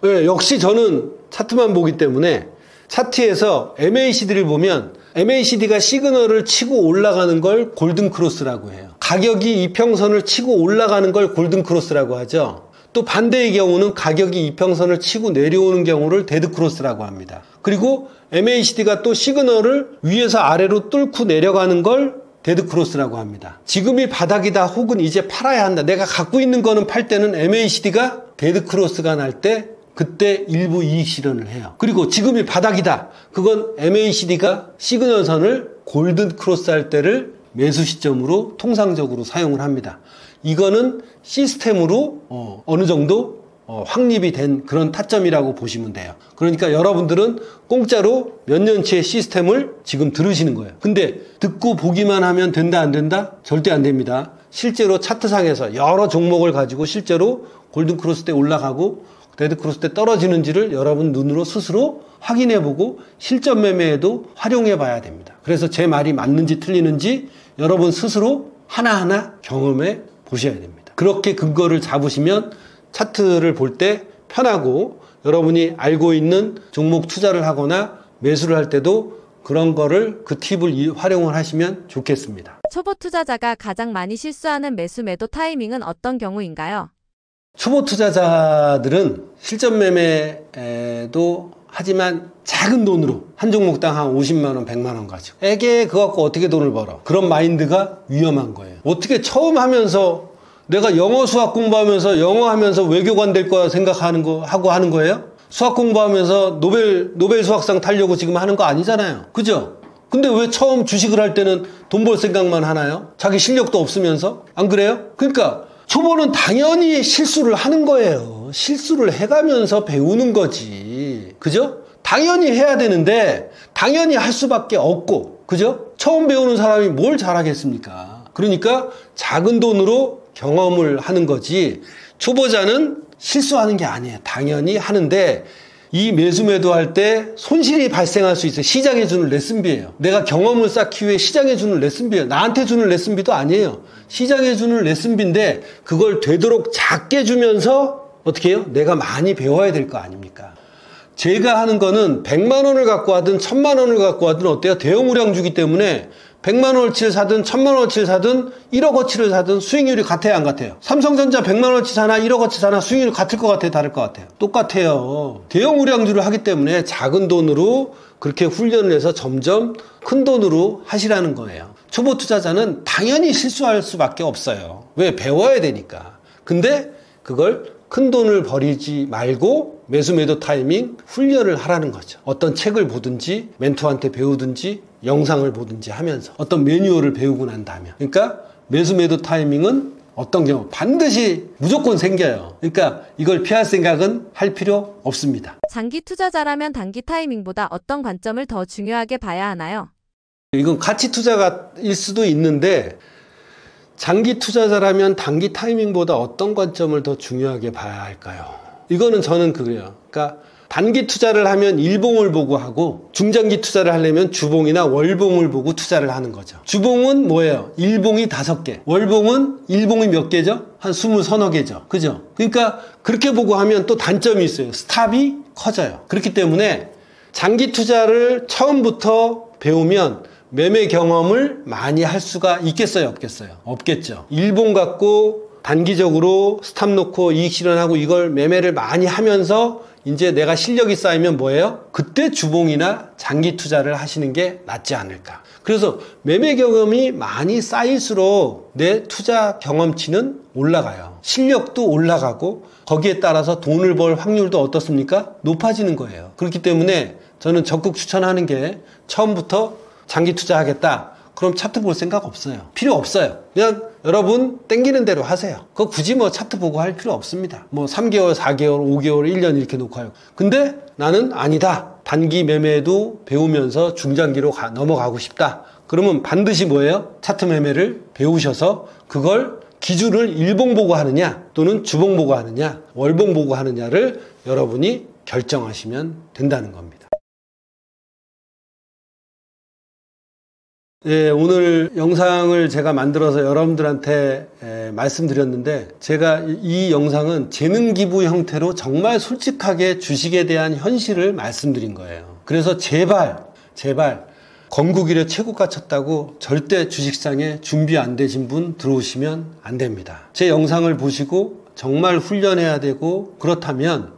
네, 역시 저는 차트만 보기 때문에 차트에서 MACD를 보면 MACD가 시그널을 치고 올라가는 걸 골든 크로스라고 해요. 가격이 이평선을 치고 올라가는 걸 골든 크로스라고 하죠. 또 반대의 경우는 가격이 이평선을 치고 내려오는 경우를 데드 크로스라고 합니다. 그리고 MACD가 또 시그널을 위에서 아래로 뚫고 내려가는 걸 데드 크로스라고 합니다. 지금이 바닥이다 혹은 이제 팔아야 한다. 내가 갖고 있는 거는 팔 때는 MACD가 데드 크로스가 날 때 그때 일부 이익 실현을 해요. 그리고 지금이 바닥이다. 그건 MACD가 시그널선을 골든 크로스 할 때를 매수 시점으로 통상적으로 사용을 합니다. 이거는 시스템으로 어느 정도 확립이 된 그런 타점이라고 보시면 돼요. 그러니까 여러분들은 공짜로 몇 년치의 시스템을 지금 들으시는 거예요. 근데 듣고 보기만 하면 된다 안 된다? 절대 안 됩니다. 실제로 차트상에서 여러 종목을 가지고 실제로 골든 크로스 때 올라가고 데드 크로스 때 떨어지는지를 여러분 눈으로 스스로 확인해보고 실전 매매에도 활용해 봐야 됩니다. 그래서 제 말이 맞는지 틀리는지 여러분 스스로 하나하나 경험해 보셔야 됩니다. 그렇게 근거를 잡으시면 차트를 볼 때 편하고 여러분이 알고 있는 종목 투자를 하거나 매수를 할 때도 그런 거를 그 팁을 활용을 하시면 좋겠습니다. 초보 투자자가 가장 많이 실수하는 매수 매도 타이밍은 어떤 경우인가요? 초보 투자자들은 실전 매매도 하지만 작은 돈으로 한 종목당 한 50만 원, 100만 원 가지고 에게 그거 갖고 어떻게 돈을 벌어? 그런 마인드가 위험한 거예요. 어떻게 처음 하면서 내가 영어 수학 공부하면서 영어 하면서 외교관 될 거야 생각하는 거 하고 하는 거예요? 수학 공부하면서 노벨 수학상 타려고 지금 하는 거 아니잖아요. 그죠? 근데 왜 처음 주식을 할 때는 돈 벌 생각만 하나요? 자기 실력도 없으면서? 안 그래요? 그러니까 초보는 당연히 실수를 하는 거예요. 실수를 해가면서 배우는 거지. 그죠? 당연히 해야 되는데 당연히 할 수밖에 없고, 그죠? 처음 배우는 사람이 뭘 잘하겠습니까? 그러니까 작은 돈으로 경험을 하는 거지 초보자는 실수하는 게 아니에요. 당연히 하는데 이 매수 매도할 때 손실이 발생할 수 있어요. 시장에 주는 레슨비예요. 내가 경험을 쌓기 위해 시장에 주는 레슨비예요. 나한테 주는 레슨비도 아니에요. 시장에 주는 레슨비인데 그걸 되도록 작게 주면서 어떻게 해요? 내가 많이 배워야 될 거 아닙니까? 제가 하는 거는 100만 원을 갖고 하든 1000만 원을 갖고 하든 어때요? 대형 우량주기 때문에 100만 원어치를 사든 1000만 원어치를 사든 1억어치를 사든 수익률이 같아요, 안 같아요? 삼성전자 100만 원어치 사나 1억어치 사나 수익률이 같을 것 같아요, 다를 것 같아요? 똑같아요. 대형 우량주를 하기 때문에 작은 돈으로 그렇게 훈련을 해서 점점 큰 돈으로 하시라는 거예요. 초보 투자자는 당연히 실수할 수밖에 없어요. 왜? 배워야 되니까. 근데 그걸 큰 돈을 버리지 말고 매수 매도 타이밍 훈련을 하라는 거죠. 어떤 책을 보든지 멘토한테 배우든지 영상을 보든지 하면서 어떤 매뉴얼을 배우고 난 다음에, 그러니까 매수 매도 타이밍은 어떤 경우 반드시 무조건 생겨요. 그러니까 이걸 피할 생각은 할 필요 없습니다. 장기 투자자라면 단기 타이밍보다 어떤 관점을 더 중요하게 봐야 하나요? 이건 가치 투자가일 수도 있는데 장기 투자자라면 단기 타이밍보다 어떤 관점을 더 중요하게 봐야 할까요? 이거는 저는 그래요. 그러니까 단기 투자를 하면 일봉을 보고 하고 중장기 투자를 하려면 주봉이나 월봉을 보고 투자를 하는 거죠. 주봉은 뭐예요? 일봉이 5개. 월봉은 일봉이 몇 개죠? 한 20 서너 개죠. 그죠? 그러니까 그렇게 보고 하면 또 단점이 있어요. 스탑이 커져요. 그렇기 때문에 장기 투자를 처음부터 배우면 매매 경험을 많이 할 수가 있겠어요? 없겠어요? 없겠죠. 일봉 갖고 단기적으로 스탑 놓고 이익 실현하고 이걸 매매를 많이 하면서 이제 내가 실력이 쌓이면 뭐예요? 그때 주봉이나 장기 투자를 하시는 게 낫지 않을까. 그래서 매매 경험이 많이 쌓일수록 내 투자 경험치는 올라가요. 실력도 올라가고 거기에 따라서 돈을 벌 확률도 어떻습니까? 높아지는 거예요. 그렇기 때문에 저는 적극 추천하는 게 처음부터 장기 투자하겠다. 그럼 차트 볼 생각 없어요. 필요 없어요. 그냥 여러분 땡기는 대로 하세요. 그거 굳이 뭐 차트 보고 할 필요 없습니다. 뭐 3개월, 4개월, 5개월, 1년 이렇게 놓고 하고. 근데 나는 아니다. 단기 매매도 배우면서 중장기로 넘어가고 싶다. 그러면 반드시 뭐예요? 차트 매매를 배우셔서 그걸 기준을 일봉 보고 하느냐 또는 주봉 보고 하느냐 월봉 보고 하느냐를 여러분이 결정하시면 된다는 겁니다. 예, 오늘 영상을 제가 만들어서 여러분들한테 말씀드렸는데 제가 이 영상은 재능 기부 형태로 정말 솔직하게 주식에 대한 현실을 말씀드린 거예요. 그래서 제발 건국 이래 최고가 쳤다고 절대 주식시장에 준비 안 되신 분 들어오시면 안 됩니다. 제 영상을 보시고 정말 훈련해야 되고 그렇다면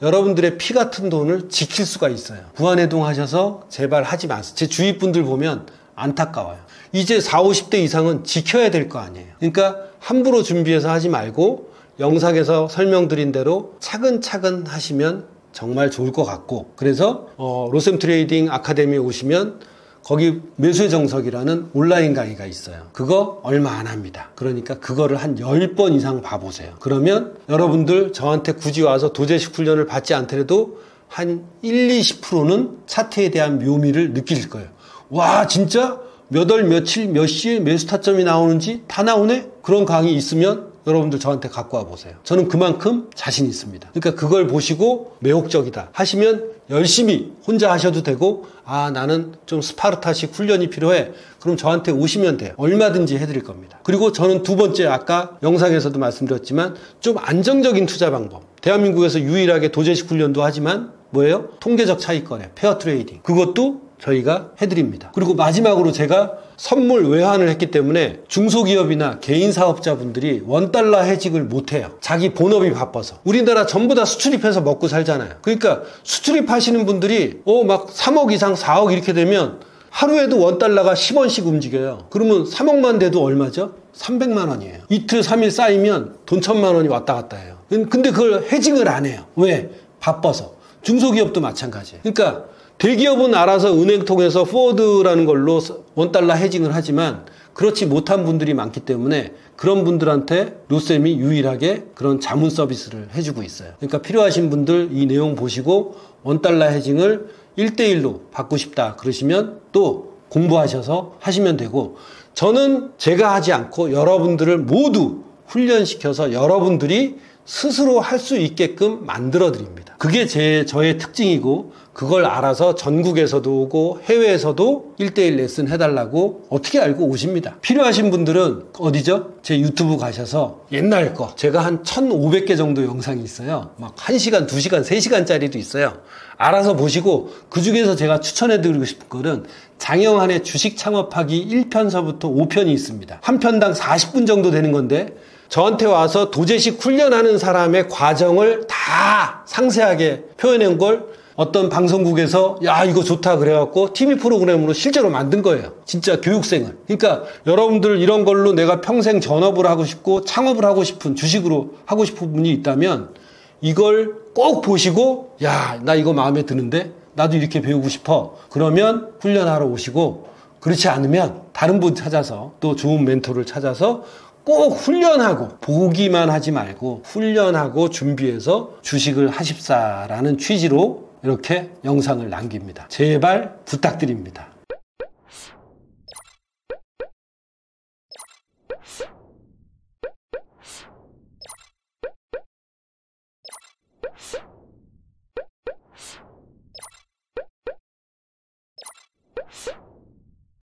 여러분들의 피 같은 돈을 지킬 수가 있어요. 부안해동 하셔서 제발 하지 마세요. 제 주위 분들 보면 안타까워요. 이제 40, 50대 이상은 지켜야 될 거 아니에요. 그러니까 함부로 준비해서 하지 말고 영상에서 설명드린 대로 차근차근 하시면 정말 좋을 것 같고 그래서 로셈 트레이딩 아카데미에 오시면 거기 매수의 정석이라는 온라인 강의가 있어요. 그거 얼마 안 합니다. 그러니까 그거를 한 10번 이상 봐보세요. 그러면 여러분들 저한테 굳이 와서 도제식 훈련을 받지 않더라도 한 1, 20%는 차트에 대한 묘미를 느끼실 거예요. 와 진짜 몇 월 며칠 몇 시에 매수 타점이 나오는지 다 나오네? 그런 강의 있으면 여러분들 저한테 갖고 와 보세요. 저는 그만큼 자신 있습니다. 그러니까 그걸 보시고 매혹적이다 하시면 열심히 혼자 하셔도 되고 아 나는 좀 스파르타식 훈련이 필요해. 그럼 저한테 오시면 돼요. 얼마든지 해드릴 겁니다. 그리고 저는 두 번째 아까 영상에서도 말씀드렸지만 좀 안정적인 투자 방법. 대한민국에서 유일하게 도제식 훈련도 하지만 뭐예요? 통계적 차익거래, 페어 트레이딩. 그것도 저희가 해드립니다. 그리고 마지막으로 제가 선물 외환을 했기 때문에 중소기업이나 개인 사업자분들이 원달러 해직을 못해요. 자기 본업이 바빠서. 우리나라 전부 다 수출입해서 먹고 살잖아요. 그러니까 수출입하시는 분들이 막 3억 이상 4억 이렇게 되면 하루에도 원달러가 10원씩 움직여요. 그러면 3억만 돼도 얼마죠? 300만 원이에요. 이틀 3일 쌓이면 돈 1000만 원이 왔다 갔다 해요. 근데 그걸 해직을 안 해요. 왜? 바빠서. 중소기업도 마찬가지예요. 그러니까 대기업은 알아서 은행 통해서 포워드라는 걸로 원달러 해징을 하지만 그렇지 못한 분들이 많기 때문에 그런 분들한테 로셈이 유일하게 그런 자문 서비스를 해주고 있어요. 그러니까 필요하신 분들 이 내용 보시고 원달러 해징을 1대1로 받고 싶다 그러시면 또 공부하셔서 하시면 되고 저는 제가 하지 않고 여러분들을 모두 훈련시켜서 여러분들이 스스로 할 수 있게끔 만들어 드립니다. 그게 저의 특징이고 그걸 알아서 전국에서도 오고 해외에서도 1대1 레슨 해달라고 어떻게 알고 오십니다. 필요하신 분들은 어디죠? 제 유튜브 가셔서 옛날 거 제가 한 1500개 정도 영상이 있어요. 막 1시간, 2시간, 3시간짜리도 있어요. 알아서 보시고 그 중에서 제가 추천해드리고 싶은 거는 장영한의 주식 창업하기 1편서부터 5편이 있습니다. 한 편당 40분 정도 되는 건데 저한테 와서 도제식 훈련하는 사람의 과정을 다 상세하게 표현한 걸 어떤 방송국에서 야 이거 좋다 그래갖고 TV 프로그램으로 실제로 만든 거예요. 진짜 교육생을. 그러니까 여러분들 이런 걸로 내가 평생 전업을 하고 싶고 창업을 하고 싶은 주식으로 하고 싶은 분이 있다면 이걸 꼭 보시고 야 나 이거 마음에 드는데 나도 이렇게 배우고 싶어. 그러면 훈련하러 오시고 그렇지 않으면 다른 분 찾아서 또 좋은 멘토를 찾아서 꼭 훈련하고 보기만 하지 말고 훈련하고 준비해서 주식을 하십사라는 취지로 이렇게 영상을 남깁니다. 제발 부탁드립니다.